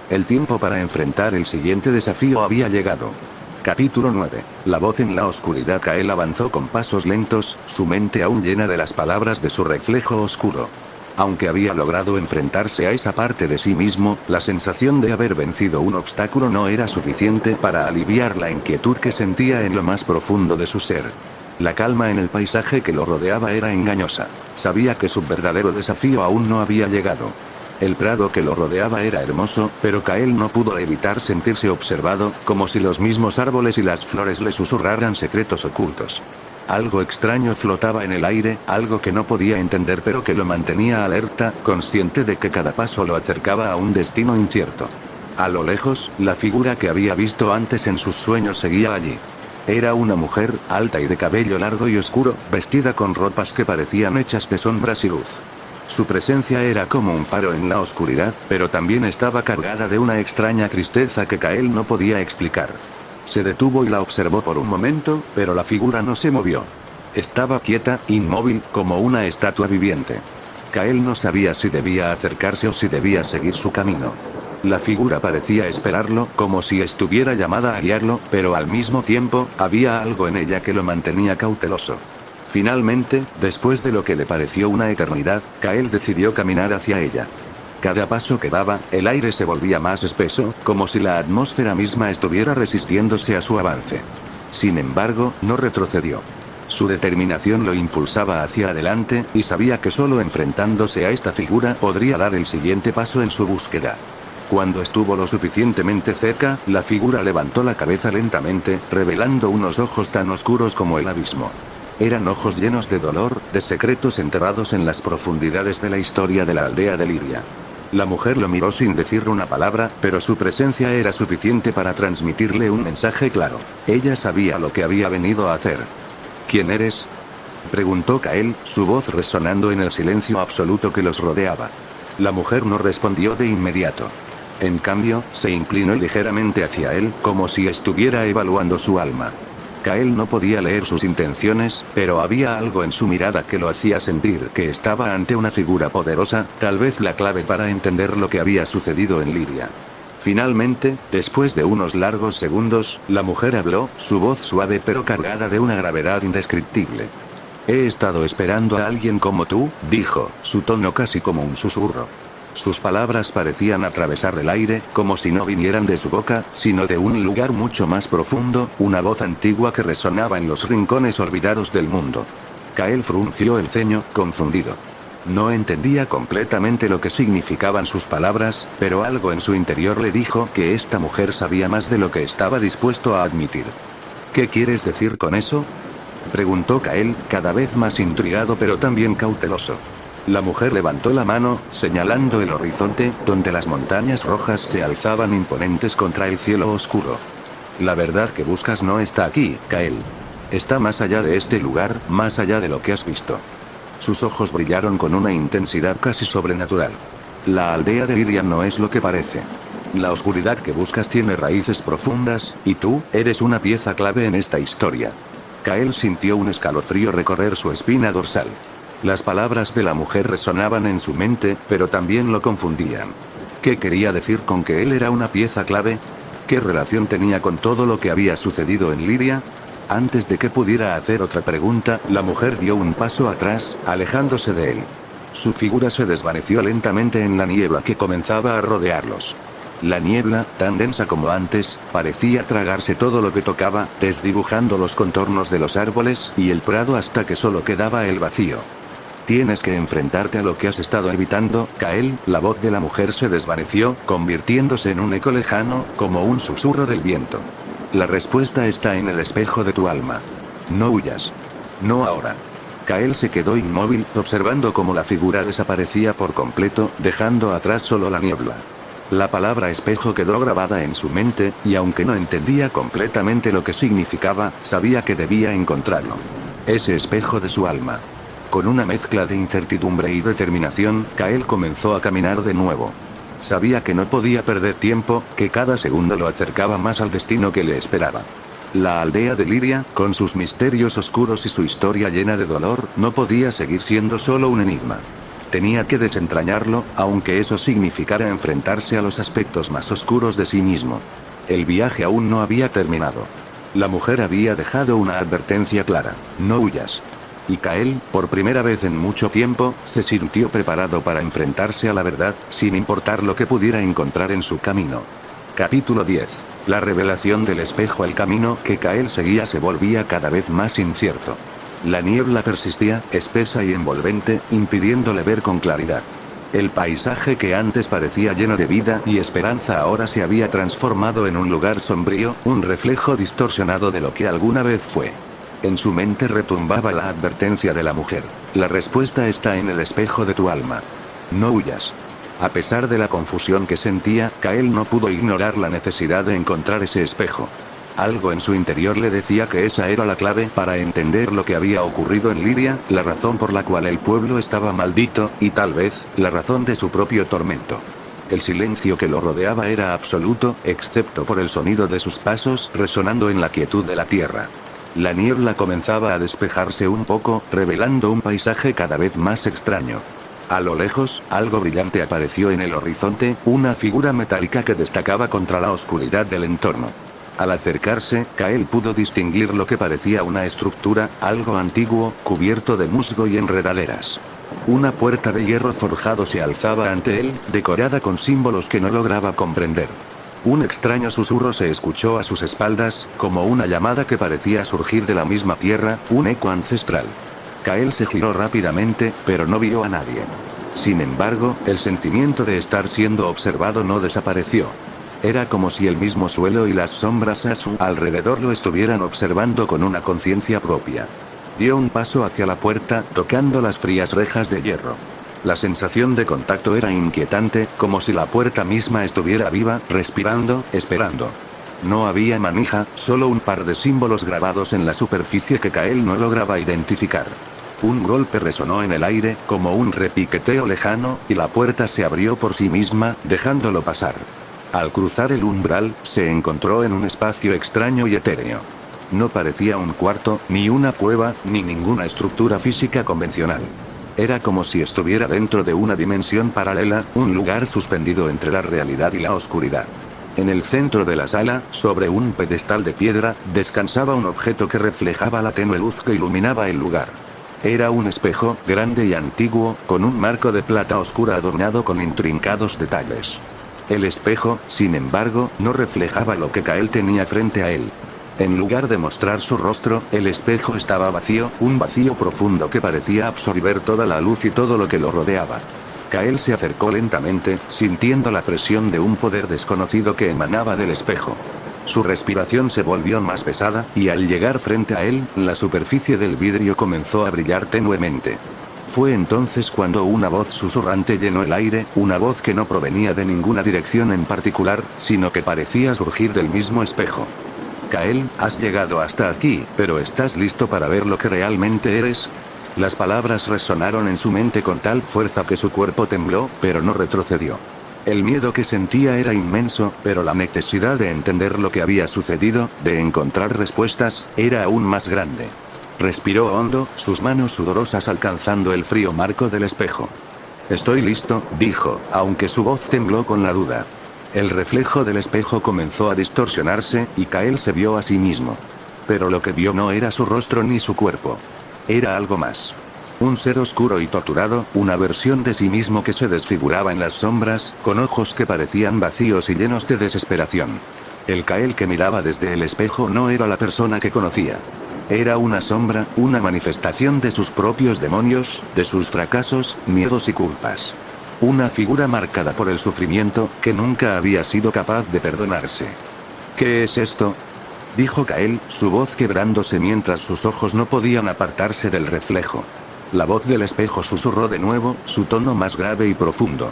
El tiempo para enfrentar el siguiente desafío había llegado. Capítulo 9. La voz en la oscuridad. Kael avanzó con pasos lentos, su mente aún llena de las palabras de su reflejo oscuro. Aunque había logrado enfrentarse a esa parte de sí mismo, la sensación de haber vencido un obstáculo no era suficiente para aliviar la inquietud que sentía en lo más profundo de su ser. La calma en el paisaje que lo rodeaba era engañosa. Sabía que su verdadero desafío aún no había llegado. El prado que lo rodeaba era hermoso, pero Kael no pudo evitar sentirse observado, como si los mismos árboles y las flores le susurraran secretos ocultos. Algo extraño flotaba en el aire, algo que no podía entender pero que lo mantenía alerta, consciente de que cada paso lo acercaba a un destino incierto. A lo lejos, la figura que había visto antes en sus sueños seguía allí. Era una mujer, alta y de cabello largo y oscuro, vestida con ropas que parecían hechas de sombras y luz. Su presencia era como un faro en la oscuridad, pero también estaba cargada de una extraña tristeza que Kael no podía explicar. Se detuvo y la observó por un momento, pero la figura no se movió. Estaba quieta, inmóvil, como una estatua viviente. Kael no sabía si debía acercarse o si debía seguir su camino. La figura parecía esperarlo, como si estuviera llamada a guiarlo, pero al mismo tiempo, había algo en ella que lo mantenía cauteloso. Finalmente, después de lo que le pareció una eternidad, Kael decidió caminar hacia ella. Cada paso que daba, el aire se volvía más espeso, como si la atmósfera misma estuviera resistiéndose a su avance. Sin embargo, no retrocedió. Su determinación lo impulsaba hacia adelante, y sabía que solo enfrentándose a esta figura podría dar el siguiente paso en su búsqueda. Cuando estuvo lo suficientemente cerca, la figura levantó la cabeza lentamente, revelando unos ojos tan oscuros como el abismo. Eran ojos llenos de dolor, de secretos enterrados en las profundidades de la historia de la aldea de Liria. La mujer lo miró sin decir una palabra, pero su presencia era suficiente para transmitirle un mensaje claro. Ella sabía lo que había venido a hacer. ¿Quién eres?, preguntó Kael, su voz resonando en el silencio absoluto que los rodeaba. La mujer no respondió de inmediato. En cambio, se inclinó ligeramente hacia él, como si estuviera evaluando su alma. Kael no podía leer sus intenciones, pero había algo en su mirada que lo hacía sentir que estaba ante una figura poderosa, tal vez la clave para entender lo que había sucedido en Liria. Finalmente, después de unos largos segundos, la mujer habló, su voz suave pero cargada de una gravedad indescriptible. He estado esperando a alguien como tú, dijo, su tono casi como un susurro. Sus palabras parecían atravesar el aire, como si no vinieran de su boca, sino de un lugar mucho más profundo, una voz antigua que resonaba en los rincones olvidados del mundo. Kael frunció el ceño, confundido. No entendía completamente lo que significaban sus palabras, pero algo en su interior le dijo que esta mujer sabía más de lo que estaba dispuesto a admitir. ¿Qué quieres decir con eso?, preguntó Kael, cada vez más intrigado pero también cauteloso. La mujer levantó la mano, señalando el horizonte, donde las montañas rojas se alzaban imponentes contra el cielo oscuro. La verdad que buscas no está aquí, Kael. Está más allá de este lugar, más allá de lo que has visto. Sus ojos brillaron con una intensidad casi sobrenatural. La aldea de Liria no es lo que parece. La oscuridad que buscas tiene raíces profundas, y tú, eres una pieza clave en esta historia. Kael sintió un escalofrío recorrer su espina dorsal. Las palabras de la mujer resonaban en su mente, pero también lo confundían. ¿Qué quería decir con que él era una pieza clave? ¿Qué relación tenía con todo lo que había sucedido en Liria? Antes de que pudiera hacer otra pregunta, la mujer dio un paso atrás, alejándose de él. Su figura se desvaneció lentamente en la niebla que comenzaba a rodearlos. La niebla, tan densa como antes, parecía tragarse todo lo que tocaba, desdibujando los contornos de los árboles y el prado hasta que solo quedaba el vacío. Tienes que enfrentarte a lo que has estado evitando, Kael. La voz de la mujer se desvaneció, convirtiéndose en un eco lejano, como un susurro del viento. La respuesta está en el espejo de tu alma. No huyas. No ahora. Kael se quedó inmóvil, observando cómo la figura desaparecía por completo, dejando atrás solo la niebla. La palabra espejo quedó grabada en su mente, y aunque no entendía completamente lo que significaba, sabía que debía encontrarlo. Ese espejo de su alma. Con una mezcla de incertidumbre y determinación, Kael comenzó a caminar de nuevo. Sabía que no podía perder tiempo, que cada segundo lo acercaba más al destino que le esperaba. La aldea de Liria, con sus misterios oscuros y su historia llena de dolor, no podía seguir siendo solo un enigma. Tenía que desentrañarlo, aunque eso significara enfrentarse a los aspectos más oscuros de sí mismo. El viaje aún no había terminado. La mujer había dejado una advertencia clara: no huyas. Y Kael, por primera vez en mucho tiempo, se sintió preparado para enfrentarse a la verdad, sin importar lo que pudiera encontrar en su camino. Capítulo 10. La revelación del espejo. El camino que Kael seguía se volvía cada vez más incierto. La niebla persistía, espesa y envolvente, impidiéndole ver con claridad. El paisaje que antes parecía lleno de vida y esperanza ahora se había transformado en un lugar sombrío, un reflejo distorsionado de lo que alguna vez fue. En su mente retumbaba la advertencia de la mujer. La respuesta está en el espejo de tu alma. No huyas. A pesar de la confusión que sentía, Kael no pudo ignorar la necesidad de encontrar ese espejo. Algo en su interior le decía que esa era la clave para entender lo que había ocurrido en Liria, la razón por la cual el pueblo estaba maldito, y tal vez, la razón de su propio tormento. El silencio que lo rodeaba era absoluto, excepto por el sonido de sus pasos resonando en la quietud de la tierra. La niebla comenzaba a despejarse un poco, revelando un paisaje cada vez más extraño. A lo lejos, algo brillante apareció en el horizonte, una figura metálica que destacaba contra la oscuridad del entorno. Al acercarse, Kael pudo distinguir lo que parecía una estructura, algo antiguo, cubierto de musgo y enredaderas. Una puerta de hierro forjado se alzaba ante él, decorada con símbolos que no lograba comprender. Un extraño susurro se escuchó a sus espaldas, como una llamada que parecía surgir de la misma tierra, un eco ancestral. Kael se giró rápidamente, pero no vio a nadie. Sin embargo, el sentimiento de estar siendo observado no desapareció. Era como si el mismo suelo y las sombras a su alrededor lo estuvieran observando con una conciencia propia. Dio un paso hacia la puerta, tocando las frías rejas de hierro. La sensación de contacto era inquietante, como si la puerta misma estuviera viva, respirando, esperando. No había manija, solo un par de símbolos grabados en la superficie que Kael no lograba identificar. Un golpe resonó en el aire, como un repiqueteo lejano, y la puerta se abrió por sí misma, dejándolo pasar. Al cruzar el umbral, se encontró en un espacio extraño y etéreo. No parecía un cuarto, ni una cueva, ni ninguna estructura física convencional. Era como si estuviera dentro de una dimensión paralela, un lugar suspendido entre la realidad y la oscuridad. En el centro de la sala, sobre un pedestal de piedra, descansaba un objeto que reflejaba la tenue luz que iluminaba el lugar. Era un espejo, grande y antiguo, con un marco de plata oscura adornado con intrincados detalles. El espejo, sin embargo, no reflejaba lo que Kael tenía frente a él. En lugar de mostrar su rostro, el espejo estaba vacío, un vacío profundo que parecía absorber toda la luz y todo lo que lo rodeaba. Kael se acercó lentamente, sintiendo la presión de un poder desconocido que emanaba del espejo. Su respiración se volvió más pesada, y al llegar frente a él, la superficie del vidrio comenzó a brillar tenuemente. Fue entonces cuando una voz susurrante llenó el aire, una voz que no provenía de ninguna dirección en particular, sino que parecía surgir del mismo espejo. Kael, has llegado hasta aquí, pero ¿estás listo para ver lo que realmente eres? Las palabras resonaron en su mente con tal fuerza que su cuerpo tembló, pero no retrocedió. El miedo que sentía era inmenso, pero la necesidad de entender lo que había sucedido, de encontrar respuestas, era aún más grande. Respiró hondo, sus manos sudorosas alcanzando el frío marco del espejo. Estoy listo, dijo, aunque su voz tembló con la duda. El reflejo del espejo comenzó a distorsionarse, y Kael se vio a sí mismo. Pero lo que vio no era su rostro ni su cuerpo. Era algo más. Un ser oscuro y torturado, una versión de sí mismo que se desfiguraba en las sombras, con ojos que parecían vacíos y llenos de desesperación. El Kael que miraba desde el espejo no era la persona que conocía. Era una sombra, una manifestación de sus propios demonios, de sus fracasos, miedos y culpas. Una figura marcada por el sufrimiento, que nunca había sido capaz de perdonarse. ¿Qué es esto?, dijo Kael, su voz quebrándose mientras sus ojos no podían apartarse del reflejo. La voz del espejo susurró de nuevo, su tono más grave y profundo.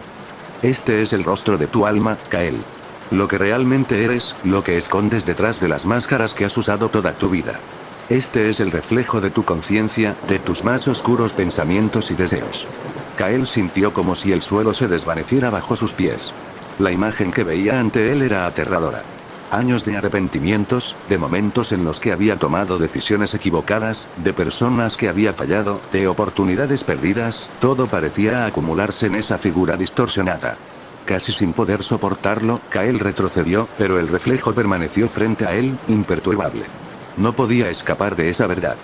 Este es el rostro de tu alma, Kael. Lo que realmente eres, lo que escondes detrás de las máscaras que has usado toda tu vida. Este es el reflejo de tu conciencia, de tus más oscuros pensamientos y deseos. Kael sintió como si el suelo se desvaneciera bajo sus pies. La imagen que veía ante él era aterradora. Años de arrepentimientos, de momentos en los que había tomado decisiones equivocadas, de personas que había fallado, de oportunidades perdidas, todo parecía acumularse en esa figura distorsionada. Casi sin poder soportarlo, Kael retrocedió, pero el reflejo permaneció frente a él, imperturbable. No podía escapar de esa verdad.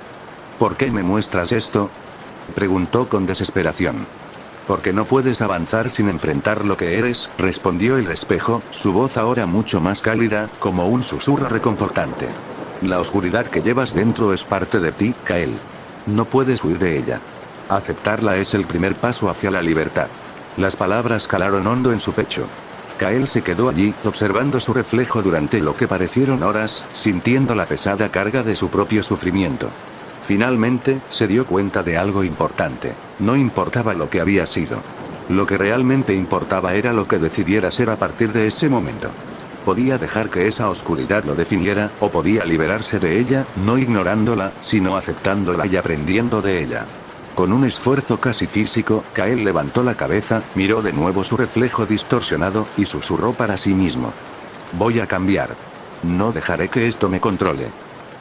¿Por qué me muestras esto?, preguntó con desesperación. Porque no puedes avanzar sin enfrentar lo que eres, respondió el espejo, su voz ahora mucho más cálida, como un susurro reconfortante. La oscuridad que llevas dentro es parte de ti, Kael. No puedes huir de ella. Aceptarla es el primer paso hacia la libertad. Las palabras calaron hondo en su pecho. Kael se quedó allí, observando su reflejo durante lo que parecieron horas, sintiendo la pesada carga de su propio sufrimiento. Finalmente, se dio cuenta de algo importante. No importaba lo que había sido. Lo que realmente importaba era lo que decidiera ser a partir de ese momento. Podía dejar que esa oscuridad lo definiera, o podía liberarse de ella, no ignorándola, sino aceptándola y aprendiendo de ella. Con un esfuerzo casi físico, Kael levantó la cabeza, miró de nuevo su reflejo distorsionado, y susurró para sí mismo. Voy a cambiar. No dejaré que esto me controle.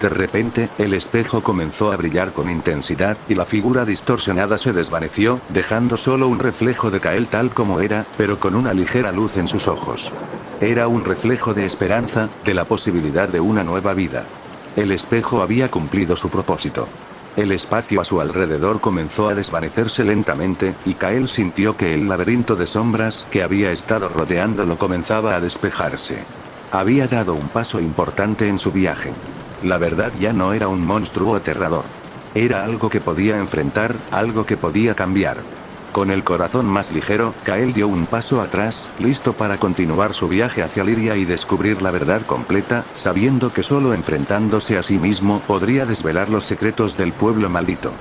De repente, el espejo comenzó a brillar con intensidad, y la figura distorsionada se desvaneció, dejando solo un reflejo de Kael tal como era, pero con una ligera luz en sus ojos. Era un reflejo de esperanza, de la posibilidad de una nueva vida. El espejo había cumplido su propósito. El espacio a su alrededor comenzó a desvanecerse lentamente, y Kael sintió que el laberinto de sombras que había estado rodeándolo comenzaba a despejarse. Había dado un paso importante en su viaje. La verdad ya no era un monstruo aterrador. Era algo que podía enfrentar, algo que podía cambiar. Con el corazón más ligero, Kael dio un paso atrás, listo para continuar su viaje hacia Liria y descubrir la verdad completa, sabiendo que solo enfrentándose a sí mismo podría desvelar los secretos del pueblo maldito.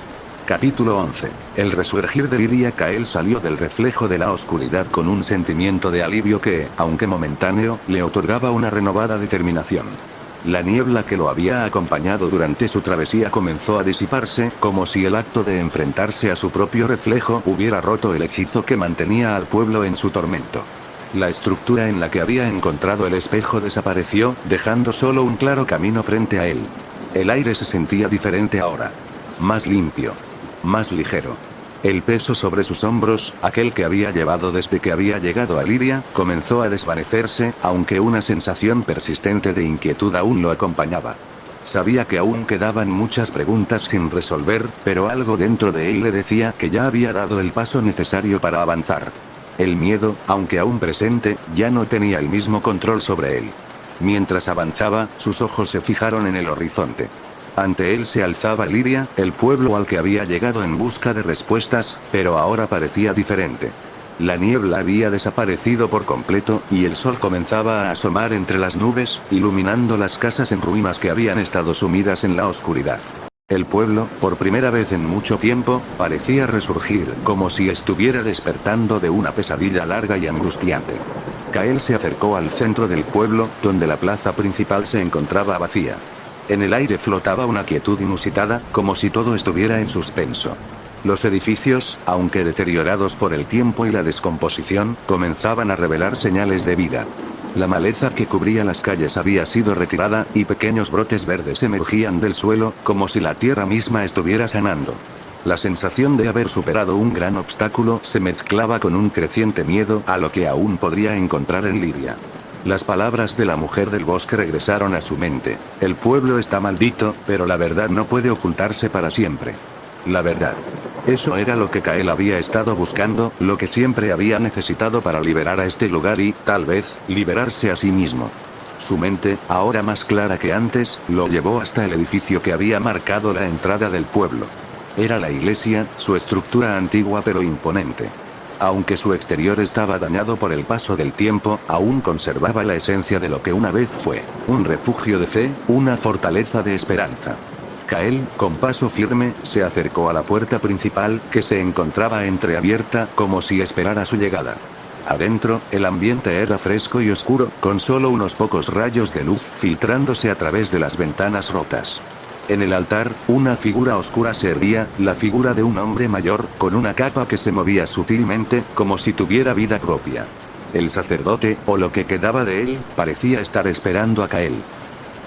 Capítulo 11. El resurgir de Liria. Kael salió del reflejo de la oscuridad con un sentimiento de alivio que, aunque momentáneo, le otorgaba una renovada determinación. La niebla que lo había acompañado durante su travesía comenzó a disiparse, como si el acto de enfrentarse a su propio reflejo hubiera roto el hechizo que mantenía al pueblo en su tormento. La estructura en la que había encontrado el espejo desapareció, dejando solo un claro camino frente a él. El aire se sentía diferente ahora. Más limpio. Más ligero. El peso sobre sus hombros, aquel que había llevado desde que había llegado a Liria, comenzó a desvanecerse, aunque una sensación persistente de inquietud aún lo acompañaba. Sabía que aún quedaban muchas preguntas sin resolver, pero algo dentro de él le decía que ya había dado el paso necesario para avanzar. El miedo, aunque aún presente, ya no tenía el mismo control sobre él. Mientras avanzaba, sus ojos se fijaron en el horizonte. Ante él se alzaba Liria, el pueblo al que había llegado en busca de respuestas, pero ahora parecía diferente. La niebla había desaparecido por completo, y el sol comenzaba a asomar entre las nubes, iluminando las casas en ruinas que habían estado sumidas en la oscuridad. El pueblo, por primera vez en mucho tiempo, parecía resurgir, como si estuviera despertando de una pesadilla larga y angustiante. Kael se acercó al centro del pueblo, donde la plaza principal se encontraba vacía. En el aire flotaba una quietud inusitada, como si todo estuviera en suspenso. Los edificios, aunque deteriorados por el tiempo y la descomposición, comenzaban a revelar señales de vida. La maleza que cubría las calles había sido retirada, y pequeños brotes verdes emergían del suelo, como si la tierra misma estuviera sanando. La sensación de haber superado un gran obstáculo se mezclaba con un creciente miedo a lo que aún podría encontrar en Liria. Las palabras de la mujer del bosque regresaron a su mente. El pueblo está maldito, pero la verdad no puede ocultarse para siempre. La verdad. Eso era lo que Kael había estado buscando, lo que siempre había necesitado para liberar a este lugar y, tal vez, liberarse a sí mismo. Su mente, ahora más clara que antes, lo llevó hasta el edificio que había marcado la entrada del pueblo. Era la iglesia, su estructura antigua pero imponente. Aunque su exterior estaba dañado por el paso del tiempo, aún conservaba la esencia de lo que una vez fue, un refugio de fe, una fortaleza de esperanza. Kael, con paso firme, se acercó a la puerta principal, que se encontraba entreabierta, como si esperara su llegada. Adentro, el ambiente era fresco y oscuro, con solo unos pocos rayos de luz filtrándose a través de las ventanas rotas. En el altar, una figura oscura se erguía, la figura de un hombre mayor, con una capa que se movía sutilmente, como si tuviera vida propia. El sacerdote, o lo que quedaba de él, parecía estar esperando a Kael.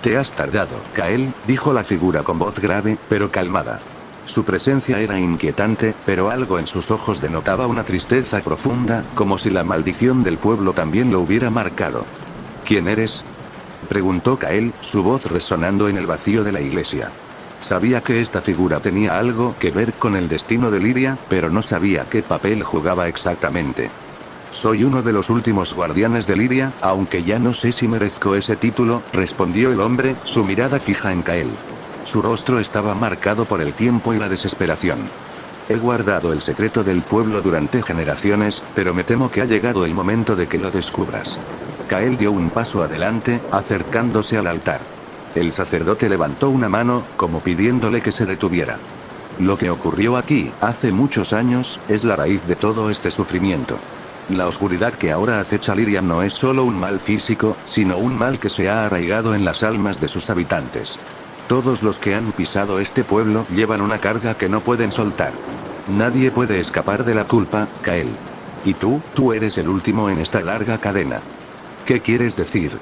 «Te has tardado, Kael», dijo la figura con voz grave, pero calmada. Su presencia era inquietante, pero algo en sus ojos denotaba una tristeza profunda, como si la maldición del pueblo también lo hubiera marcado. «¿Quién eres?», preguntó Kael, su voz resonando en el vacío de la iglesia. Sabía que esta figura tenía algo que ver con el destino de Liria, pero no sabía qué papel jugaba exactamente. «Soy uno de los últimos guardianes de Liria, aunque ya no sé si merezco ese título», respondió el hombre, su mirada fija en Kael. Su rostro estaba marcado por el tiempo y la desesperación. «He guardado el secreto del pueblo durante generaciones, pero me temo que ha llegado el momento de que lo descubras». Kael dio un paso adelante, acercándose al altar. El sacerdote levantó una mano, como pidiéndole que se detuviera. «Lo que ocurrió aquí, hace muchos años, es la raíz de todo este sufrimiento. La oscuridad que ahora acecha Liria no es solo un mal físico, sino un mal que se ha arraigado en las almas de sus habitantes. Todos los que han pisado este pueblo llevan una carga que no pueden soltar. Nadie puede escapar de la culpa, Kael. Y tú eres el último en esta larga cadena». «¿Qué quieres decir?».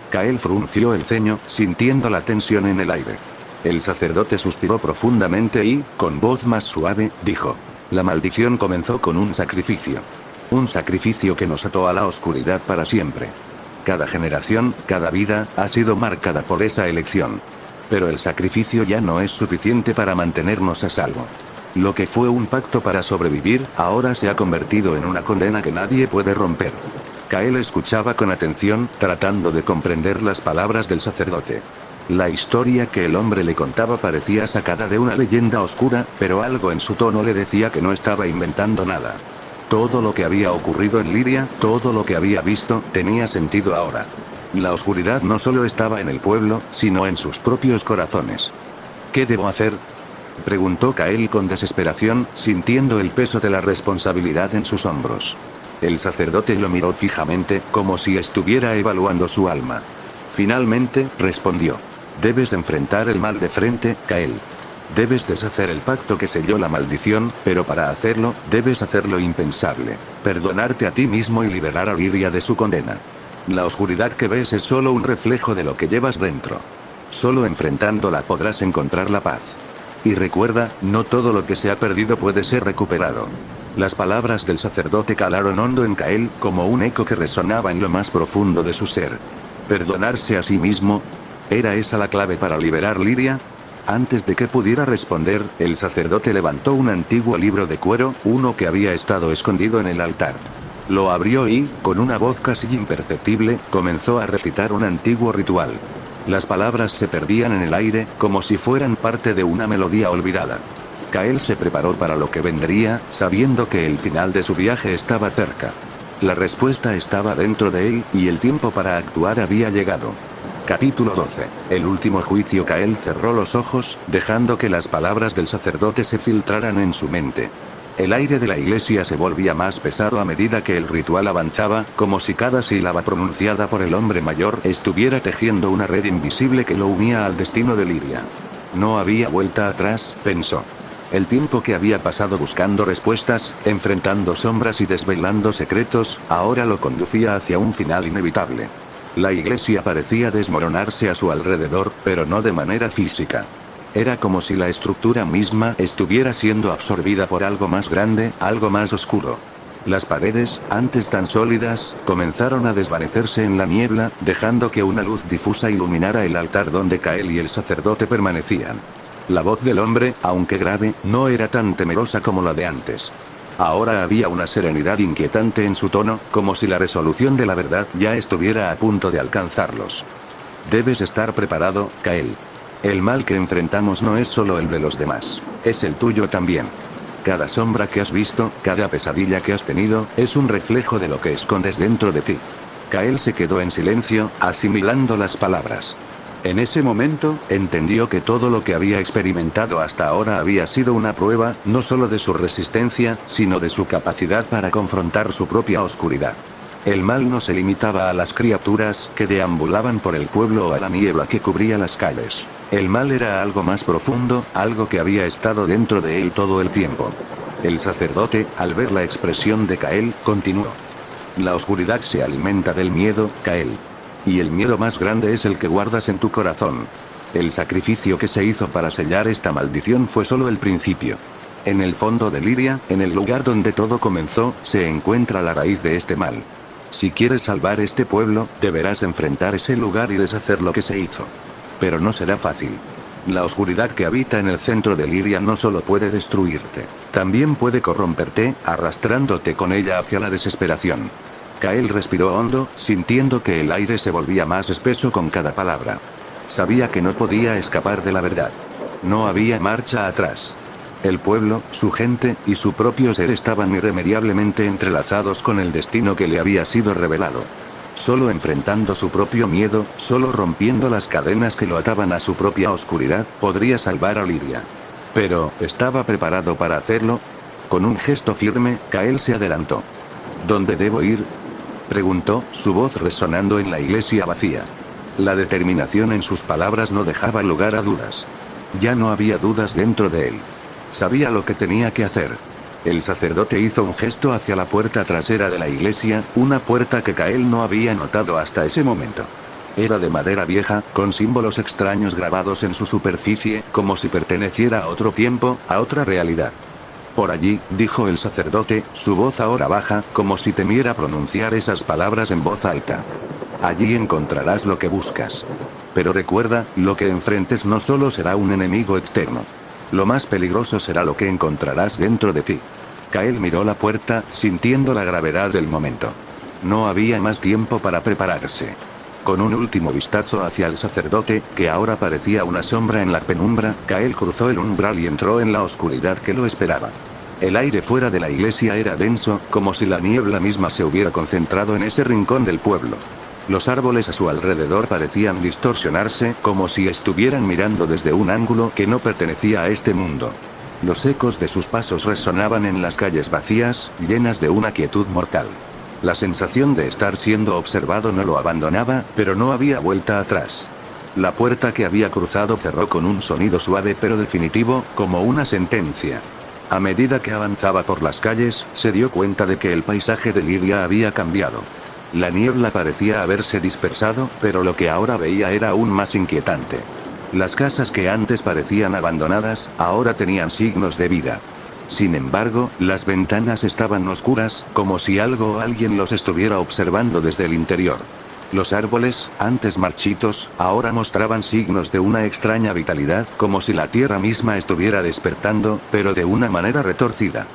Kael frunció el ceño, sintiendo la tensión en el aire. El sacerdote suspiró profundamente y, con voz más suave, dijo: «La maldición comenzó con un sacrificio. Un sacrificio que nos ató a la oscuridad para siempre. Cada generación, cada vida, ha sido marcada por esa elección. Pero el sacrificio ya no es suficiente para mantenernos a salvo. Lo que fue un pacto para sobrevivir, ahora se ha convertido en una condena que nadie puede romper». Kael escuchaba con atención, tratando de comprender las palabras del sacerdote. La historia que el hombre le contaba parecía sacada de una leyenda oscura, pero algo en su tono le decía que no estaba inventando nada. Todo lo que había ocurrido en Liria, todo lo que había visto, tenía sentido ahora. La oscuridad no solo estaba en el pueblo, sino en sus propios corazones. «¿Qué debo hacer?», preguntó Kael con desesperación, sintiendo el peso de la responsabilidad en sus hombros. El sacerdote lo miró fijamente, como si estuviera evaluando su alma. Finalmente, respondió: «Debes enfrentar el mal de frente, Kael. Debes deshacer el pacto que selló la maldición, pero para hacerlo, debes hacer lo impensable: perdonarte a ti mismo y liberar a Liria de su condena. La oscuridad que ves es solo un reflejo de lo que llevas dentro. Solo enfrentándola podrás encontrar la paz. Y recuerda, no todo lo que se ha perdido puede ser recuperado. Las palabras del sacerdote calaron hondo en Kael, como un eco que resonaba en lo más profundo de su ser. ¿Perdonarse a sí mismo? ¿Era esa la clave para liberar Liria? Antes de que pudiera responder, el sacerdote levantó un antiguo libro de cuero, uno que había estado escondido en el altar. Lo abrió y, con una voz casi imperceptible, comenzó a recitar un antiguo ritual. Las palabras se perdían en el aire, como si fueran parte de una melodía olvidada. Kael se preparó para lo que vendría, sabiendo que el final de su viaje estaba cerca. La respuesta estaba dentro de él, y el tiempo para actuar había llegado. Capítulo 12. El último juicio. Kael cerró los ojos, dejando que las palabras del sacerdote se filtraran en su mente. El aire de la iglesia se volvía más pesado a medida que el ritual avanzaba, como si cada sílaba pronunciada por el hombre mayor estuviera tejiendo una red invisible que lo unía al destino de Liria. No había vuelta atrás, pensó. El tiempo que había pasado buscando respuestas, enfrentando sombras y desvelando secretos, ahora lo conducía hacia un final inevitable. La iglesia parecía desmoronarse a su alrededor, pero no de manera física. Era como si la estructura misma estuviera siendo absorbida por algo más grande, algo más oscuro. Las paredes, antes tan sólidas, comenzaron a desvanecerse en la niebla, dejando que una luz difusa iluminara el altar donde Kael y el sacerdote permanecían. La voz del hombre, aunque grave, no era tan temerosa como la de antes. Ahora había una serenidad inquietante en su tono, como si la resolución de la verdad ya estuviera a punto de alcanzarlos. Debes estar preparado, Kael. El mal que enfrentamos no es solo el de los demás, es el tuyo también. Cada sombra que has visto, cada pesadilla que has tenido, es un reflejo de lo que escondes dentro de ti. Kael se quedó en silencio, asimilando las palabras. En ese momento, entendió que todo lo que había experimentado hasta ahora había sido una prueba, no solo de su resistencia, sino de su capacidad para confrontar su propia oscuridad. El mal no se limitaba a las criaturas que deambulaban por el pueblo o a la niebla que cubría las calles. El mal era algo más profundo, algo que había estado dentro de él todo el tiempo. El sacerdote, al ver la expresión de Kael, continuó. La oscuridad se alimenta del miedo, Kael. Y el miedo más grande es el que guardas en tu corazón. El sacrificio que se hizo para sellar esta maldición fue solo el principio. En el fondo de Liria, en el lugar donde todo comenzó, se encuentra la raíz de este mal. Si quieres salvar este pueblo, deberás enfrentar ese lugar y deshacer lo que se hizo. Pero no será fácil. La oscuridad que habita en el centro de Liria no solo puede destruirte, también puede corromperte, arrastrándote con ella hacia la desesperación. Kael respiró hondo, sintiendo que el aire se volvía más espeso con cada palabra. Sabía que no podía escapar de la verdad. No había marcha atrás. El pueblo, su gente, y su propio ser estaban irremediablemente entrelazados con el destino que le había sido revelado. Solo enfrentando su propio miedo, solo rompiendo las cadenas que lo ataban a su propia oscuridad, podría salvar a Liria. Pero, ¿estaba preparado para hacerlo? Con un gesto firme, Kael se adelantó. ¿Dónde debo ir?, preguntó, su voz resonando en la iglesia vacía. La determinación en sus palabras no dejaba lugar a dudas. Ya no había dudas dentro de él. Sabía lo que tenía que hacer. El sacerdote hizo un gesto hacia la puerta trasera de la iglesia, una puerta que Kael no había notado hasta ese momento. Era de madera vieja, con símbolos extraños grabados en su superficie, como si perteneciera a otro tiempo, a otra realidad. Por allí, dijo el sacerdote, su voz ahora baja, como si temiera pronunciar esas palabras en voz alta. Allí encontrarás lo que buscas. Pero recuerda, lo que enfrentes no solo será un enemigo externo. Lo más peligroso será lo que encontrarás dentro de ti. Kael miró la puerta, sintiendo la gravedad del momento. No había más tiempo para prepararse. Con un último vistazo hacia el sacerdote, que ahora parecía una sombra en la penumbra, Kael cruzó el umbral y entró en la oscuridad que lo esperaba. El aire fuera de la iglesia era denso, como si la niebla misma se hubiera concentrado en ese rincón del pueblo. Los árboles a su alrededor parecían distorsionarse, como si estuvieran mirando desde un ángulo que no pertenecía a este mundo. Los ecos de sus pasos resonaban en las calles vacías, llenas de una quietud mortal. La sensación de estar siendo observado no lo abandonaba, pero no había vuelta atrás. La puerta que había cruzado cerró con un sonido suave pero definitivo, como una sentencia. A medida que avanzaba por las calles, se dio cuenta de que el paisaje de Liria había cambiado. La niebla parecía haberse dispersado, pero lo que ahora veía era aún más inquietante. Las casas que antes parecían abandonadas, ahora tenían signos de vida. Sin embargo, las ventanas estaban oscuras, como si algo o alguien los estuviera observando desde el interior. Los árboles, antes marchitos, ahora mostraban signos de una extraña vitalidad, como si la tierra misma estuviera despertando, pero de una manera retorcida.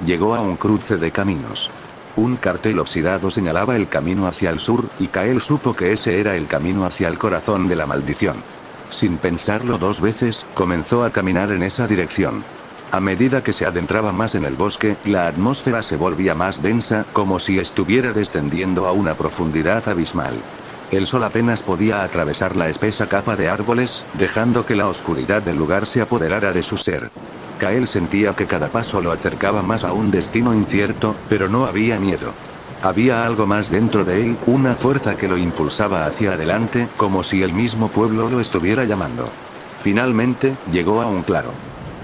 Llegó a un cruce de caminos. Un cartel oxidado señalaba el camino hacia el sur, y Kael supo que ese era el camino hacia el corazón de la maldición. Sin pensarlo dos veces, comenzó a caminar en esa dirección. A medida que se adentraba más en el bosque, la atmósfera se volvía más densa, como si estuviera descendiendo a una profundidad abismal. El sol apenas podía atravesar la espesa capa de árboles, dejando que la oscuridad del lugar se apoderara de su ser. Kael sentía que cada paso lo acercaba más a un destino incierto, pero no había miedo. Había algo más dentro de él, una fuerza que lo impulsaba hacia adelante, como si el mismo pueblo lo estuviera llamando. Finalmente, llegó a un claro.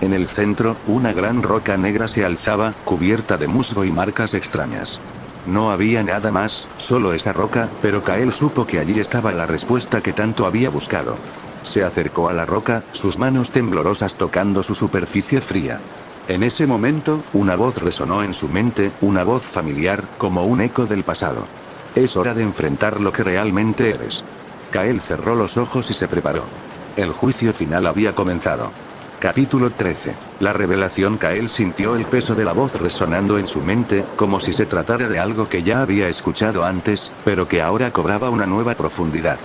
En el centro, una gran roca negra se alzaba, cubierta de musgo y marcas extrañas. No había nada más, solo esa roca, pero Kael supo que allí estaba la respuesta que tanto había buscado. Se acercó a la roca, sus manos temblorosas tocando su superficie fría. En ese momento, una voz resonó en su mente, una voz familiar, como un eco del pasado. Es hora de enfrentar lo que realmente eres. Kael cerró los ojos y se preparó. El juicio final había comenzado. Capítulo 13. La revelación. Kael sintió el peso de la voz resonando en su mente, como si se tratara de algo que ya había escuchado antes, pero que ahora cobraba una nueva profundidad.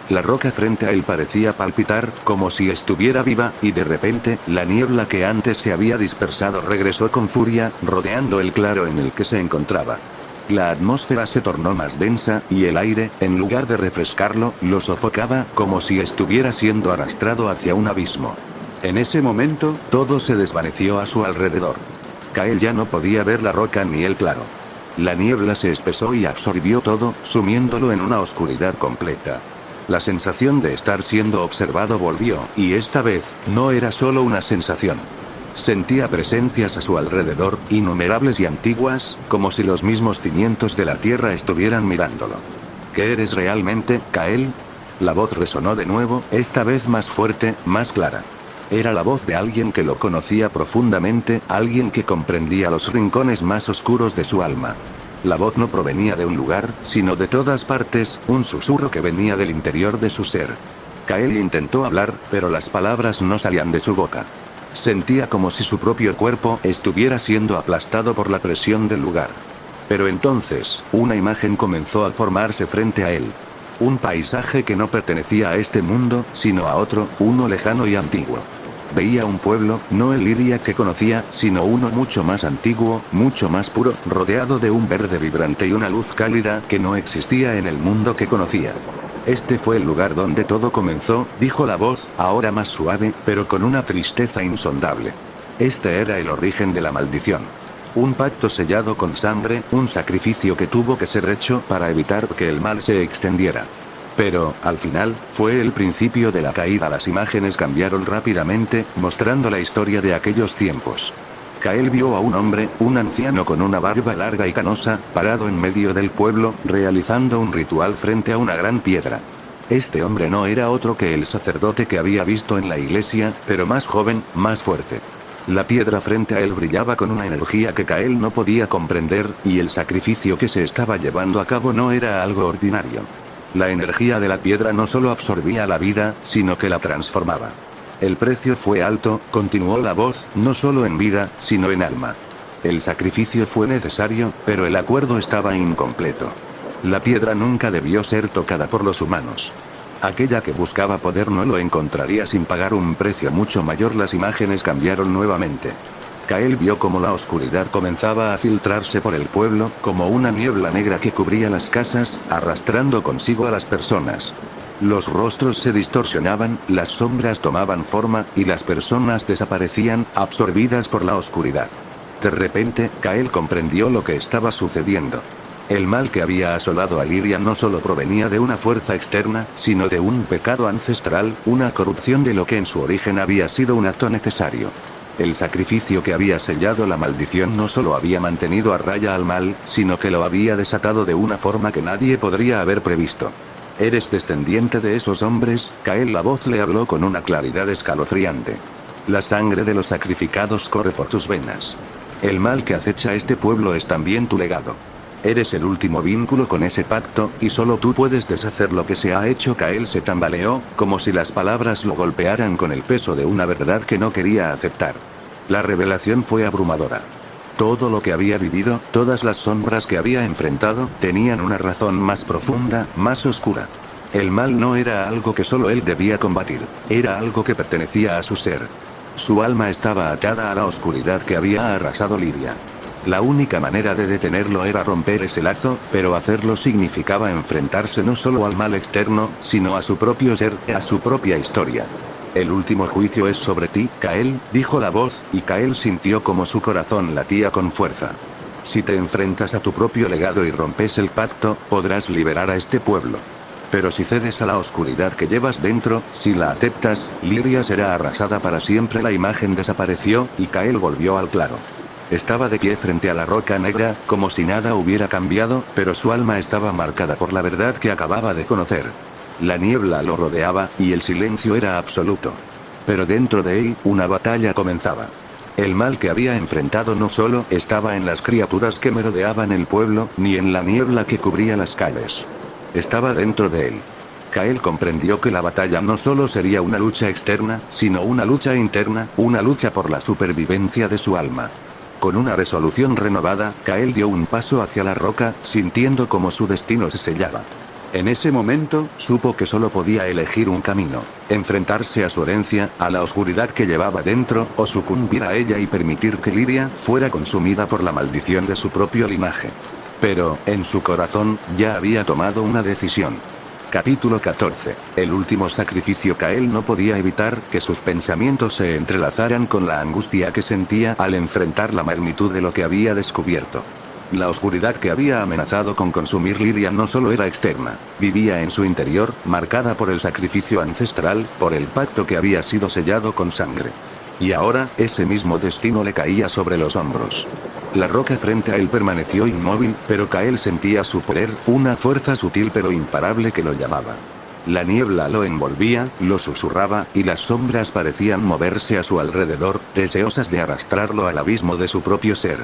La roca frente a él parecía palpitar, como si estuviera viva, y de repente, la niebla que antes se había dispersado regresó con furia, rodeando el claro en el que se encontraba. La atmósfera se tornó más densa, y el aire, en lugar de refrescarlo, lo sofocaba, como si estuviera siendo arrastrado hacia un abismo. En ese momento, todo se desvaneció a su alrededor. Kael ya no podía ver la roca ni el claro. La niebla se espesó y absorbió todo, sumiéndolo en una oscuridad completa. La sensación de estar siendo observado volvió, y esta vez, no era solo una sensación. Sentía presencias a su alrededor, innumerables y antiguas, como si los mismos cimientos de la tierra estuvieran mirándolo. ¿Qué eres realmente, Kael? La voz resonó de nuevo, esta vez más fuerte, más clara. Era la voz de alguien que lo conocía profundamente, alguien que comprendía los rincones más oscuros de su alma. La voz no provenía de un lugar, sino de todas partes, un susurro que venía del interior de su ser. Kael intentó hablar, pero las palabras no salían de su boca. Sentía como si su propio cuerpo estuviera siendo aplastado por la presión del lugar. Pero entonces, una imagen comenzó a formarse frente a él. Un paisaje que no pertenecía a este mundo, sino a otro, uno lejano y antiguo. Veía un pueblo, no el Lidia que conocía, sino uno mucho más antiguo, mucho más puro, rodeado de un verde vibrante y una luz cálida que no existía en el mundo que conocía. Este fue el lugar donde todo comenzó, dijo la voz, ahora más suave, pero con una tristeza insondable. Este era el origen de la maldición. Un pacto sellado con sangre, un sacrificio que tuvo que ser hecho para evitar que el mal se extendiera. Pero, al final, fue el principio de la caída. Las imágenes cambiaron rápidamente, mostrando la historia de aquellos tiempos. Kael vio a un hombre, un anciano con una barba larga y canosa, parado en medio del pueblo, realizando un ritual frente a una gran piedra. Este hombre no era otro que el sacerdote que había visto en la iglesia, pero más joven, más fuerte. La piedra frente a él brillaba con una energía que Kael no podía comprender, y el sacrificio que se estaba llevando a cabo no era algo ordinario. La energía de la piedra no solo absorbía la vida, sino que la transformaba. El precio fue alto, continuó la voz, no solo en vida, sino en alma. El sacrificio fue necesario, pero el acuerdo estaba incompleto. La piedra nunca debió ser tocada por los humanos. Aquella que buscaba poder no lo encontraría sin pagar un precio mucho mayor. Las imágenes cambiaron nuevamente. Kael vio cómo la oscuridad comenzaba a filtrarse por el pueblo, como una niebla negra que cubría las casas, arrastrando consigo a las personas. Los rostros se distorsionaban, las sombras tomaban forma, y las personas desaparecían, absorbidas por la oscuridad. De repente, Kael comprendió lo que estaba sucediendo. El mal que había asolado a Liria no solo provenía de una fuerza externa, sino de un pecado ancestral, una corrupción de lo que en su origen había sido un acto necesario. El sacrificio que había sellado la maldición no solo había mantenido a raya al mal, sino que lo había desatado de una forma que nadie podría haber previsto. ¿Eres descendiente de esos hombres? Kael, la voz le habló con una claridad escalofriante. La sangre de los sacrificados corre por tus venas. El mal que acecha a este pueblo es también tu legado. Eres el último vínculo con ese pacto, y solo tú puedes deshacer lo que se ha hecho. Kael se tambaleó, como si las palabras lo golpearan con el peso de una verdad que no quería aceptar. La revelación fue abrumadora. Todo lo que había vivido, todas las sombras que había enfrentado, tenían una razón más profunda, más oscura. El mal no era algo que solo él debía combatir, era algo que pertenecía a su ser. Su alma estaba atada a la oscuridad que había arrasado Lidia. La única manera de detenerlo era romper ese lazo, pero hacerlo significaba enfrentarse no solo al mal externo, sino a su propio ser, a su propia historia. El último juicio es sobre ti, Kael, dijo la voz, y Kael sintió como su corazón latía con fuerza. Si te enfrentas a tu propio legado y rompes el pacto, podrás liberar a este pueblo. Pero si cedes a la oscuridad que llevas dentro, si la aceptas, Liria será arrasada para siempre. La imagen desapareció, y Kael volvió al claro. Estaba de pie frente a la roca negra, como si nada hubiera cambiado, pero su alma estaba marcada por la verdad que acababa de conocer. La niebla lo rodeaba, y el silencio era absoluto. Pero dentro de él, una batalla comenzaba. El mal que había enfrentado no solo estaba en las criaturas que merodeaban el pueblo, ni en la niebla que cubría las calles. Estaba dentro de él. Kael comprendió que la batalla no solo sería una lucha externa, sino una lucha interna, una lucha por la supervivencia de su alma. Con una resolución renovada, Kael dio un paso hacia la roca, sintiendo como su destino se sellaba. En ese momento, supo que solo podía elegir un camino: enfrentarse a su herencia, a la oscuridad que llevaba dentro, o sucumbir a ella y permitir que Liria fuera consumida por la maldición de su propio linaje. Pero, en su corazón, ya había tomado una decisión. Capítulo 14. El último sacrificio. Kael no podía evitar que sus pensamientos se entrelazaran con la angustia que sentía al enfrentar la magnitud de lo que había descubierto. La oscuridad que había amenazado con consumir Liria no solo era externa, vivía en su interior, marcada por el sacrificio ancestral, por el pacto que había sido sellado con sangre. Y ahora, ese mismo destino le caía sobre los hombros. La roca frente a él permaneció inmóvil, pero Kael sentía su poder, una fuerza sutil pero imparable que lo llamaba. La niebla lo envolvía, lo susurraba, y las sombras parecían moverse a su alrededor, deseosas de arrastrarlo al abismo de su propio ser.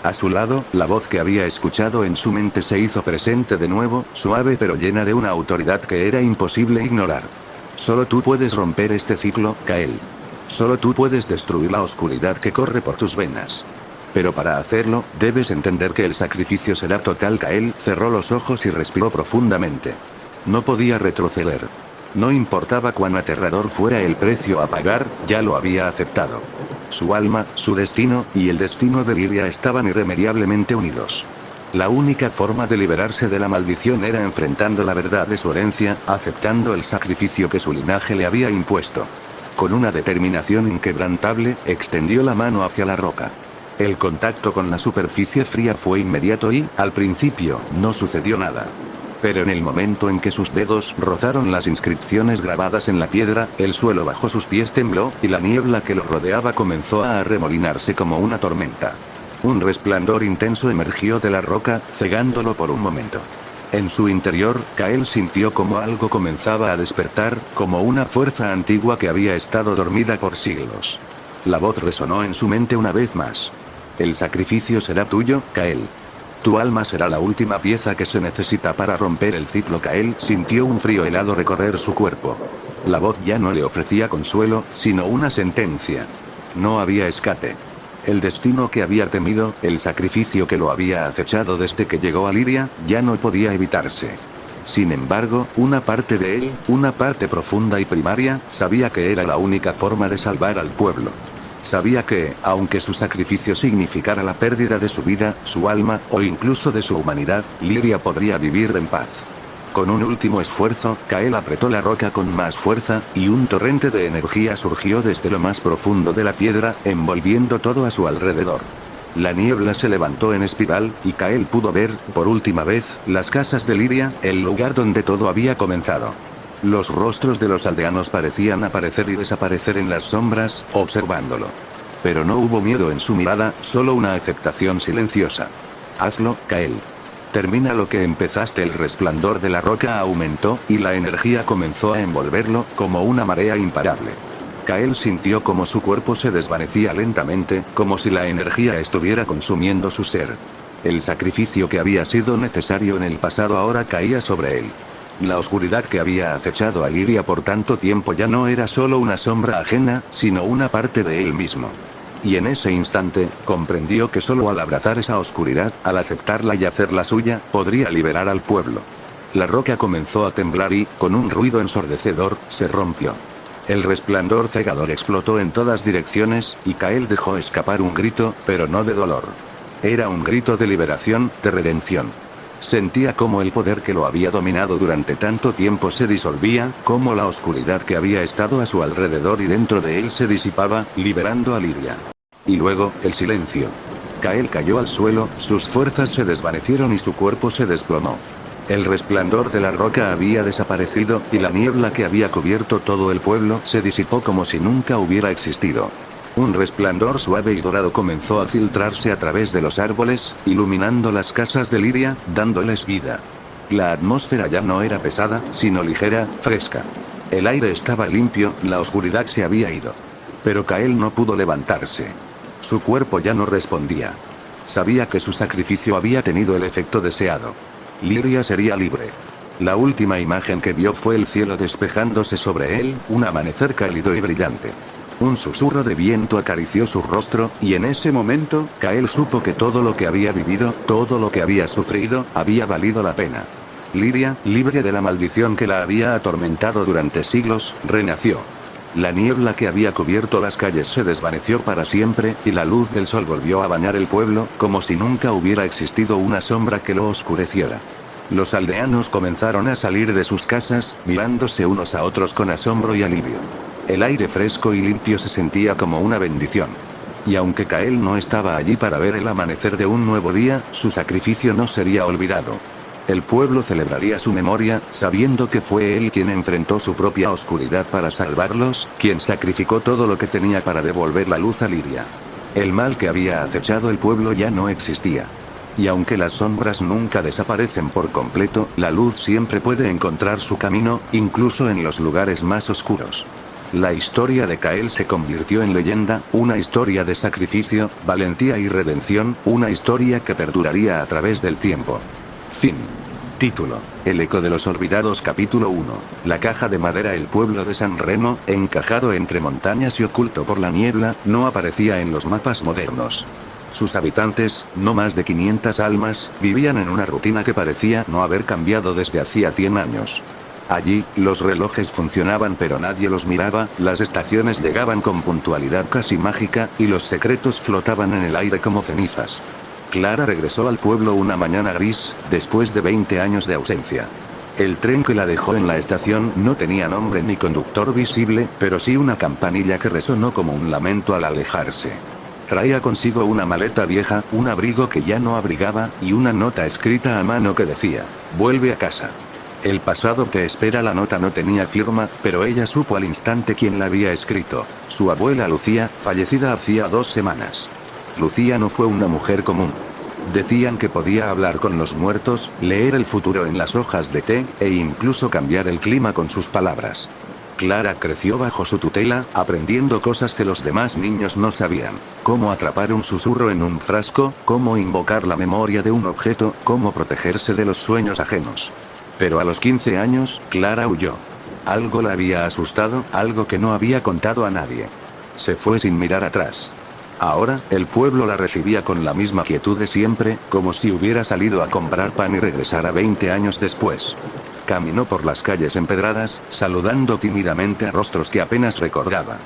A su lado, la voz que había escuchado en su mente se hizo presente de nuevo, suave pero llena de una autoridad que era imposible ignorar. Solo tú puedes romper este ciclo, Kael. Solo tú puedes destruir la oscuridad que corre por tus venas. Pero para hacerlo, debes entender que el sacrificio será total. Kael cerró los ojos y respiró profundamente. No podía retroceder. No importaba cuán aterrador fuera el precio a pagar, ya lo había aceptado. Su alma, su destino, y el destino de Liria estaban irremediablemente unidos. La única forma de liberarse de la maldición era enfrentando la verdad de su herencia, aceptando el sacrificio que su linaje le había impuesto. Con una determinación inquebrantable, extendió la mano hacia la roca. El contacto con la superficie fría fue inmediato y, al principio, no sucedió nada. Pero en el momento en que sus dedos rozaron las inscripciones grabadas en la piedra, el suelo bajo sus pies tembló, y la niebla que lo rodeaba comenzó a arremolinarse como una tormenta. Un resplandor intenso emergió de la roca, cegándolo por un momento. En su interior, Kael sintió como algo comenzaba a despertar, como una fuerza antigua que había estado dormida por siglos. La voz resonó en su mente una vez más. El sacrificio será tuyo, Kael. Tu alma será la última pieza que se necesita para romper el ciclo. Kael sintió un frío helado recorrer su cuerpo. La voz ya no le ofrecía consuelo, sino una sentencia. No había escape. El destino que había temido, el sacrificio que lo había acechado desde que llegó a Liria, ya no podía evitarse. Sin embargo, una parte de él, una parte profunda y primaria, sabía que era la única forma de salvar al pueblo. Sabía que, aunque su sacrificio significara la pérdida de su vida, su alma, o incluso de su humanidad, Liria podría vivir en paz. Con un último esfuerzo, Kael apretó la roca con más fuerza, y un torrente de energía surgió desde lo más profundo de la piedra, envolviendo todo a su alrededor. La niebla se levantó en espiral, y Kael pudo ver, por última vez, las casas de Liria, el lugar donde todo había comenzado. Los rostros de los aldeanos parecían aparecer y desaparecer en las sombras, observándolo. Pero no hubo miedo en su mirada, solo una aceptación silenciosa. Hazlo, Kael. Termina lo que empezaste. El resplandor de la roca aumentó, y la energía comenzó a envolverlo, como una marea imparable. Kael sintió como su cuerpo se desvanecía lentamente, como si la energía estuviera consumiendo su ser. El sacrificio que había sido necesario en el pasado ahora caía sobre él. La oscuridad que había acechado a Lyria por tanto tiempo ya no era solo una sombra ajena, sino una parte de él mismo. Y en ese instante, comprendió que solo al abrazar esa oscuridad, al aceptarla y hacerla suya, podría liberar al pueblo. La roca comenzó a temblar y, con un ruido ensordecedor, se rompió. El resplandor cegador explotó en todas direcciones, y Kael dejó escapar un grito, pero no de dolor. Era un grito de liberación, de redención. Sentía cómo el poder que lo había dominado durante tanto tiempo se disolvía, cómo la oscuridad que había estado a su alrededor y dentro de él se disipaba, liberando a Lyria. Y luego, el silencio. Kael cayó al suelo, sus fuerzas se desvanecieron y su cuerpo se desplomó. El resplandor de la roca había desaparecido, y la niebla que había cubierto todo el pueblo se disipó como si nunca hubiera existido. Un resplandor suave y dorado comenzó a filtrarse a través de los árboles, iluminando las casas de Lyria, dándoles vida. La atmósfera ya no era pesada, sino ligera, fresca. El aire estaba limpio, la oscuridad se había ido. Pero Kael no pudo levantarse. Su cuerpo ya no respondía. Sabía que su sacrificio había tenido el efecto deseado. Lyria sería libre. La última imagen que vio fue el cielo despejándose sobre él, un amanecer cálido y brillante. Un susurro de viento acarició su rostro, y en ese momento, Kael supo que todo lo que había vivido, todo lo que había sufrido, había valido la pena. Lyria, libre de la maldición que la había atormentado durante siglos, renació. La niebla que había cubierto las calles se desvaneció para siempre, y la luz del sol volvió a bañar el pueblo, como si nunca hubiera existido una sombra que lo oscureciera. Los aldeanos comenzaron a salir de sus casas, mirándose unos a otros con asombro y alivio. El aire fresco y limpio se sentía como una bendición. Y aunque Kael no estaba allí para ver el amanecer de un nuevo día, su sacrificio no sería olvidado. El pueblo celebraría su memoria, sabiendo que fue él quien enfrentó su propia oscuridad para salvarlos, quien sacrificó todo lo que tenía para devolver la luz a Lyria. El mal que había acechado el pueblo ya no existía. Y aunque las sombras nunca desaparecen por completo, la luz siempre puede encontrar su camino, incluso en los lugares más oscuros. La historia de Kael se convirtió en leyenda, una historia de sacrificio, valentía y redención, una historia que perduraría a través del tiempo. Fin. Título: El eco de los olvidados. Capítulo 1. La caja de madera. El pueblo de San Remo, encajado entre montañas y oculto por la niebla, no aparecía en los mapas modernos. Sus habitantes, no más de 500 almas, vivían en una rutina que parecía no haber cambiado desde hacía 100 años. Allí, los relojes funcionaban pero nadie los miraba, las estaciones llegaban con puntualidad casi mágica, y los secretos flotaban en el aire como cenizas. Clara regresó al pueblo una mañana gris, después de 20 años de ausencia. El tren que la dejó en la estación no tenía nombre ni conductor visible, pero sí una campanilla que resonó como un lamento al alejarse. Traía consigo una maleta vieja, un abrigo que ya no abrigaba, y una nota escrita a mano que decía: «Vuelve a casa». El pasado te espera. La nota no tenía firma, pero ella supo al instante quién la había escrito: su abuela Lucía, fallecida hacía 2 semanas. Lucía no fue una mujer común. Decían que podía hablar con los muertos, leer el futuro en las hojas de té, e incluso cambiar el clima con sus palabras. Clara creció bajo su tutela, aprendiendo cosas que los demás niños no sabían: cómo atrapar un susurro en un frasco, cómo invocar la memoria de un objeto, cómo protegerse de los sueños ajenos. Pero a los 15 años, Clara huyó. Algo la había asustado, algo que no había contado a nadie. Se fue sin mirar atrás. Ahora, el pueblo la recibía con la misma quietud de siempre, como si hubiera salido a comprar pan y regresara 20 años después. Caminó por las calles empedradas, saludando tímidamente a rostros que apenas recordaba.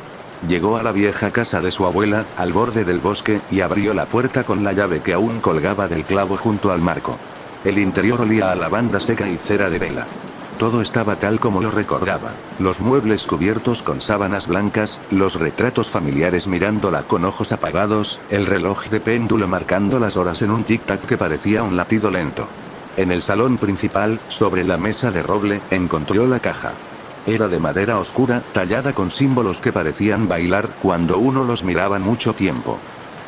Llegó a la vieja casa de su abuela, al borde del bosque, y abrió la puerta con la llave que aún colgaba del clavo junto al marco. El interior olía a lavanda seca y cera de vela. Todo estaba tal como lo recordaba: los muebles cubiertos con sábanas blancas, los retratos familiares mirándola con ojos apagados, el reloj de péndulo marcando las horas en un tic-tac que parecía un latido lento. En el salón principal, sobre la mesa de roble, encontró la caja. Era de madera oscura, tallada con símbolos que parecían bailar cuando uno los miraba mucho tiempo.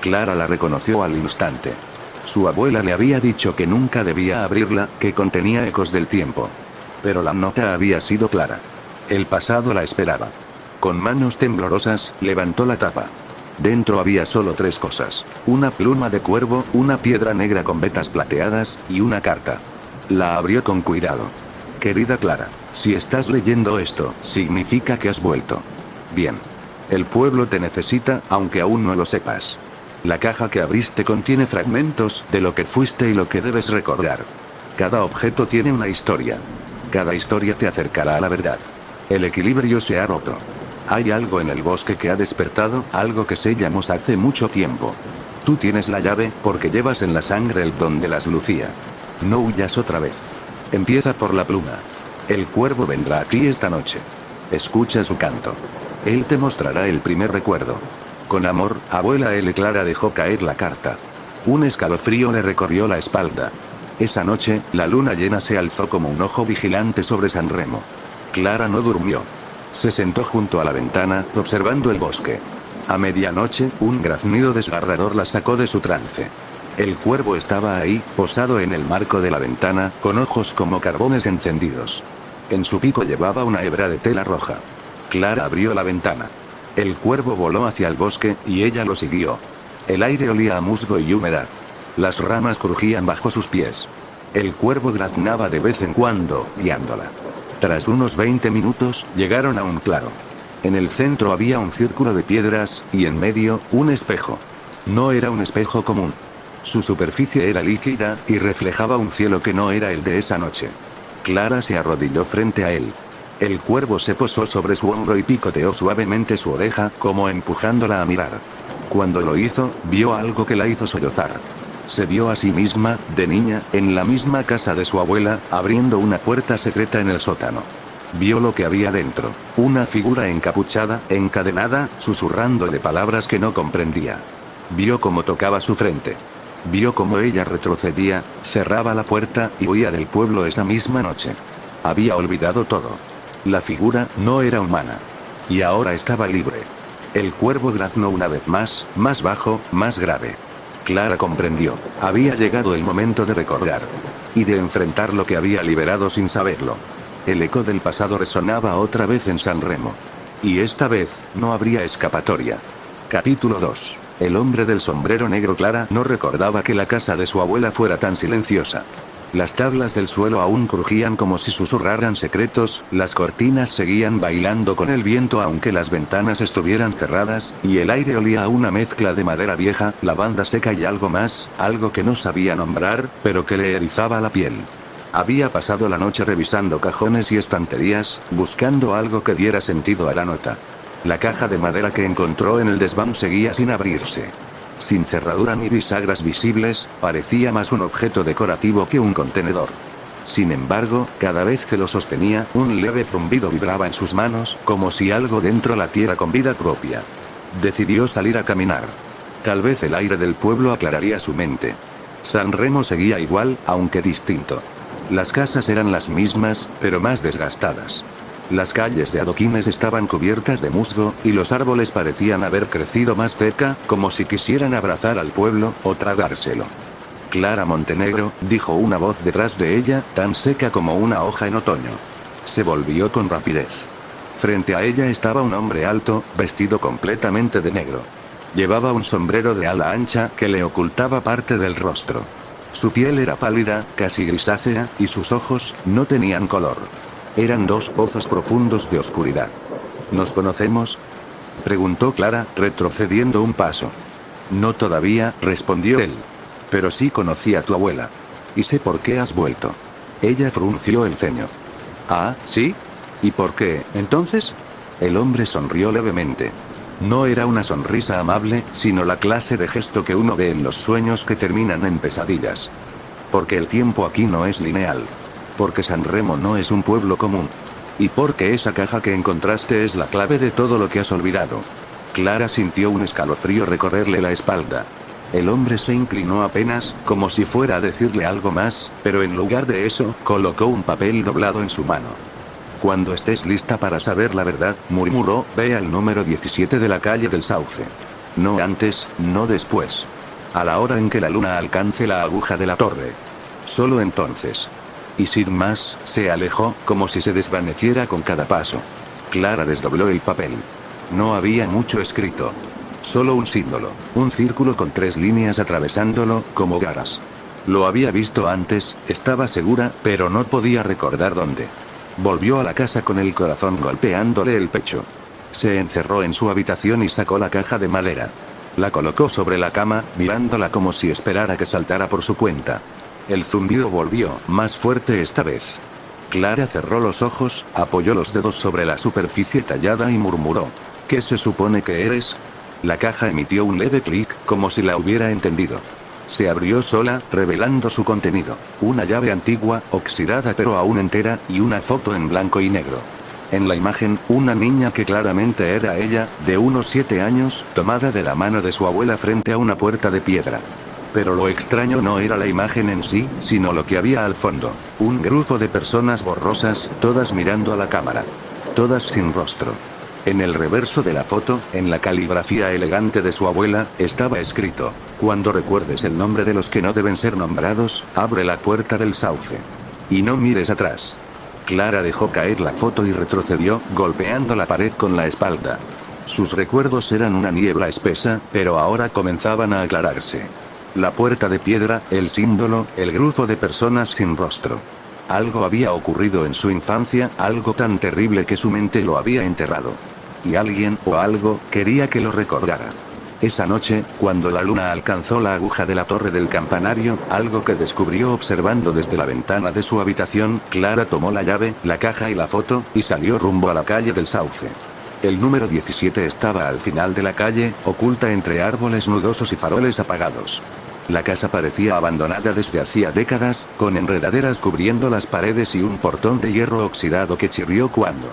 Clara la reconoció al instante. Su abuela le había dicho que nunca debía abrirla, que contenía ecos del tiempo. Pero la nota había sido clara. El pasado la esperaba. Con manos temblorosas, levantó la tapa. Dentro había solo 3 cosas. Una pluma de cuervo, una piedra negra con vetas plateadas, y una carta. La abrió con cuidado. Querida Clara, si estás leyendo esto, significa que has vuelto. Bien. El pueblo te necesita, aunque aún no lo sepas. La caja que abriste contiene fragmentos de lo que fuiste y lo que debes recordar. Cada objeto tiene una historia. Cada historia te acercará a la verdad. El equilibrio se ha roto. Hay algo en el bosque que ha despertado, algo que sellamos hace mucho tiempo. Tú tienes la llave, porque llevas en la sangre el don de las Lucía. No huyas otra vez. Empieza por la pluma. El cuervo vendrá aquí esta noche. Escucha su canto. Él te mostrará el primer recuerdo. Con amor, abuela L. Clara dejó caer la carta. Un escalofrío le recorrió la espalda. Esa noche, la luna llena se alzó como un ojo vigilante sobre San Remo. Clara no durmió. Se sentó junto a la ventana, observando el bosque. A medianoche, un graznido desgarrador la sacó de su trance. El cuervo estaba ahí, posado en el marco de la ventana, con ojos como carbones encendidos. En su pico llevaba una hebra de tela roja. Clara abrió la ventana. El cuervo voló hacia el bosque, y ella lo siguió. El aire olía a musgo y humedad. Las ramas crujían bajo sus pies. El cuervo graznaba de vez en cuando, guiándola. Tras unos 20 minutos, llegaron a un claro. En el centro había un círculo de piedras, y en medio, un espejo. No era un espejo común. Su superficie era líquida, y reflejaba un cielo que no era el de esa noche. Clara se arrodilló frente a él. El cuervo se posó sobre su hombro y picoteó suavemente su oreja, como empujándola a mirar. Cuando lo hizo, vio algo que la hizo sollozar. Se vio a sí misma, de niña, en la misma casa de su abuela, abriendo una puerta secreta en el sótano. Vio lo que había dentro. Una figura encapuchada, encadenada, susurrando de palabras que no comprendía. Vio cómo tocaba su frente. Vio cómo ella retrocedía, cerraba la puerta, y huía del pueblo esa misma noche. Había olvidado todo. La figura no era humana. Y ahora estaba libre. El cuervo graznó una vez más bajo, más grave. Clara comprendió. Había llegado el momento de recordar. Y de enfrentar lo que había liberado sin saberlo. El eco del pasado resonaba otra vez en San Remo. Y esta vez, no habría escapatoria. Capítulo 2. El hombre del sombrero negro. Clara no recordaba que la casa de su abuela fuera tan silenciosa. Las tablas del suelo aún crujían como si susurraran secretos, las cortinas seguían bailando con el viento aunque las ventanas estuvieran cerradas, y el aire olía a una mezcla de madera vieja, lavanda seca y algo más, algo que no sabía nombrar, pero que le erizaba la piel. Había pasado la noche revisando cajones y estanterías, buscando algo que diera sentido a la nota. La caja de madera que encontró en el desván seguía sin abrirse. Sin cerradura ni bisagras visibles, parecía más un objeto decorativo que un contenedor. Sin embargo, cada vez que lo sostenía, un leve zumbido vibraba en sus manos, como si algo dentro latiera con vida propia. Decidió salir a caminar. Tal vez el aire del pueblo aclararía su mente. San Remo seguía igual, aunque distinto. Las casas eran las mismas, pero más desgastadas. Las calles de adoquines estaban cubiertas de musgo, y los árboles parecían haber crecido más cerca, como si quisieran abrazar al pueblo, o tragárselo. Clara Montenegro, dijo una voz detrás de ella, tan seca como una hoja en otoño. Se volvió con rapidez. Frente a ella estaba un hombre alto, vestido completamente de negro. Llevaba un sombrero de ala ancha, que le ocultaba parte del rostro. Su piel era pálida, casi grisácea, y sus ojos, no tenían color. Eran 2 pozos profundos de oscuridad. ¿Nos conocemos?, preguntó Clara, retrocediendo un paso. No todavía, respondió él. Pero sí conocí a tu abuela. Y sé por qué has vuelto. Ella frunció el ceño. Ah, ¿sí? ¿Y por qué, entonces? El hombre sonrió levemente. No era una sonrisa amable, sino la clase de gesto que uno ve en los sueños que terminan en pesadillas. Porque el tiempo aquí no es lineal. Porque San Remo no es un pueblo común. Y porque esa caja que encontraste es la clave de todo lo que has olvidado. Clara sintió un escalofrío recorrerle la espalda. El hombre se inclinó apenas, como si fuera a decirle algo más, pero en lugar de eso, colocó un papel doblado en su mano. Cuando estés lista para saber la verdad, murmuró, ve al número 17 de la calle del Sauce. No antes, no después. a la hora en que la luna alcance la aguja de la torre. Solo entonces. Y sin más, se alejó, como si se desvaneciera con cada paso. Clara desdobló el papel. No había mucho escrito. Solo un símbolo, un círculo con 3 líneas atravesándolo, como garras. Lo había visto antes, estaba segura, pero no podía recordar dónde. Volvió a la casa con el corazón golpeándole el pecho. Se encerró en su habitación y sacó la caja de madera. La colocó sobre la cama, mirándola como si esperara que saltara por su cuenta. El zumbido volvió, más fuerte esta vez. Clara cerró los ojos, apoyó los dedos sobre la superficie tallada y murmuró: ¿Qué se supone que eres? La caja emitió un leve clic, como si la hubiera entendido. Se abrió sola, revelando su contenido. Una llave antigua, oxidada pero aún entera, y una foto en blanco y negro. En la imagen, una niña que claramente era ella, de unos 7 años, tomada de la mano de su abuela frente a una puerta de piedra. Pero lo extraño no era la imagen en sí, sino lo que había al fondo. Un grupo de personas borrosas, todas mirando a la cámara. Todas sin rostro. En el reverso de la foto, en la caligrafía elegante de su abuela, estaba escrito: cuando recuerdes el nombre de los que no deben ser nombrados, abre la puerta del sauce. Y no mires atrás. Clara dejó caer la foto y retrocedió, golpeando la pared con la espalda. Sus recuerdos eran una niebla espesa, pero ahora comenzaban a aclararse. La puerta de piedra, el símbolo, el grupo de personas sin rostro. Algo había ocurrido en su infancia, algo tan terrible que su mente lo había enterrado. Y alguien, o algo, quería que lo recordara. Esa noche, cuando la luna alcanzó la aguja de la torre del campanario, algo que descubrió observando desde la ventana de su habitación, Clara tomó la llave, la caja y la foto, y salió rumbo a la calle del Sauce. El número 17 estaba al final de la calle, oculta entre árboles nudosos y faroles apagados. La casa parecía abandonada desde hacía décadas, con enredaderas cubriendo las paredes y un portón de hierro oxidado que chirrió cuando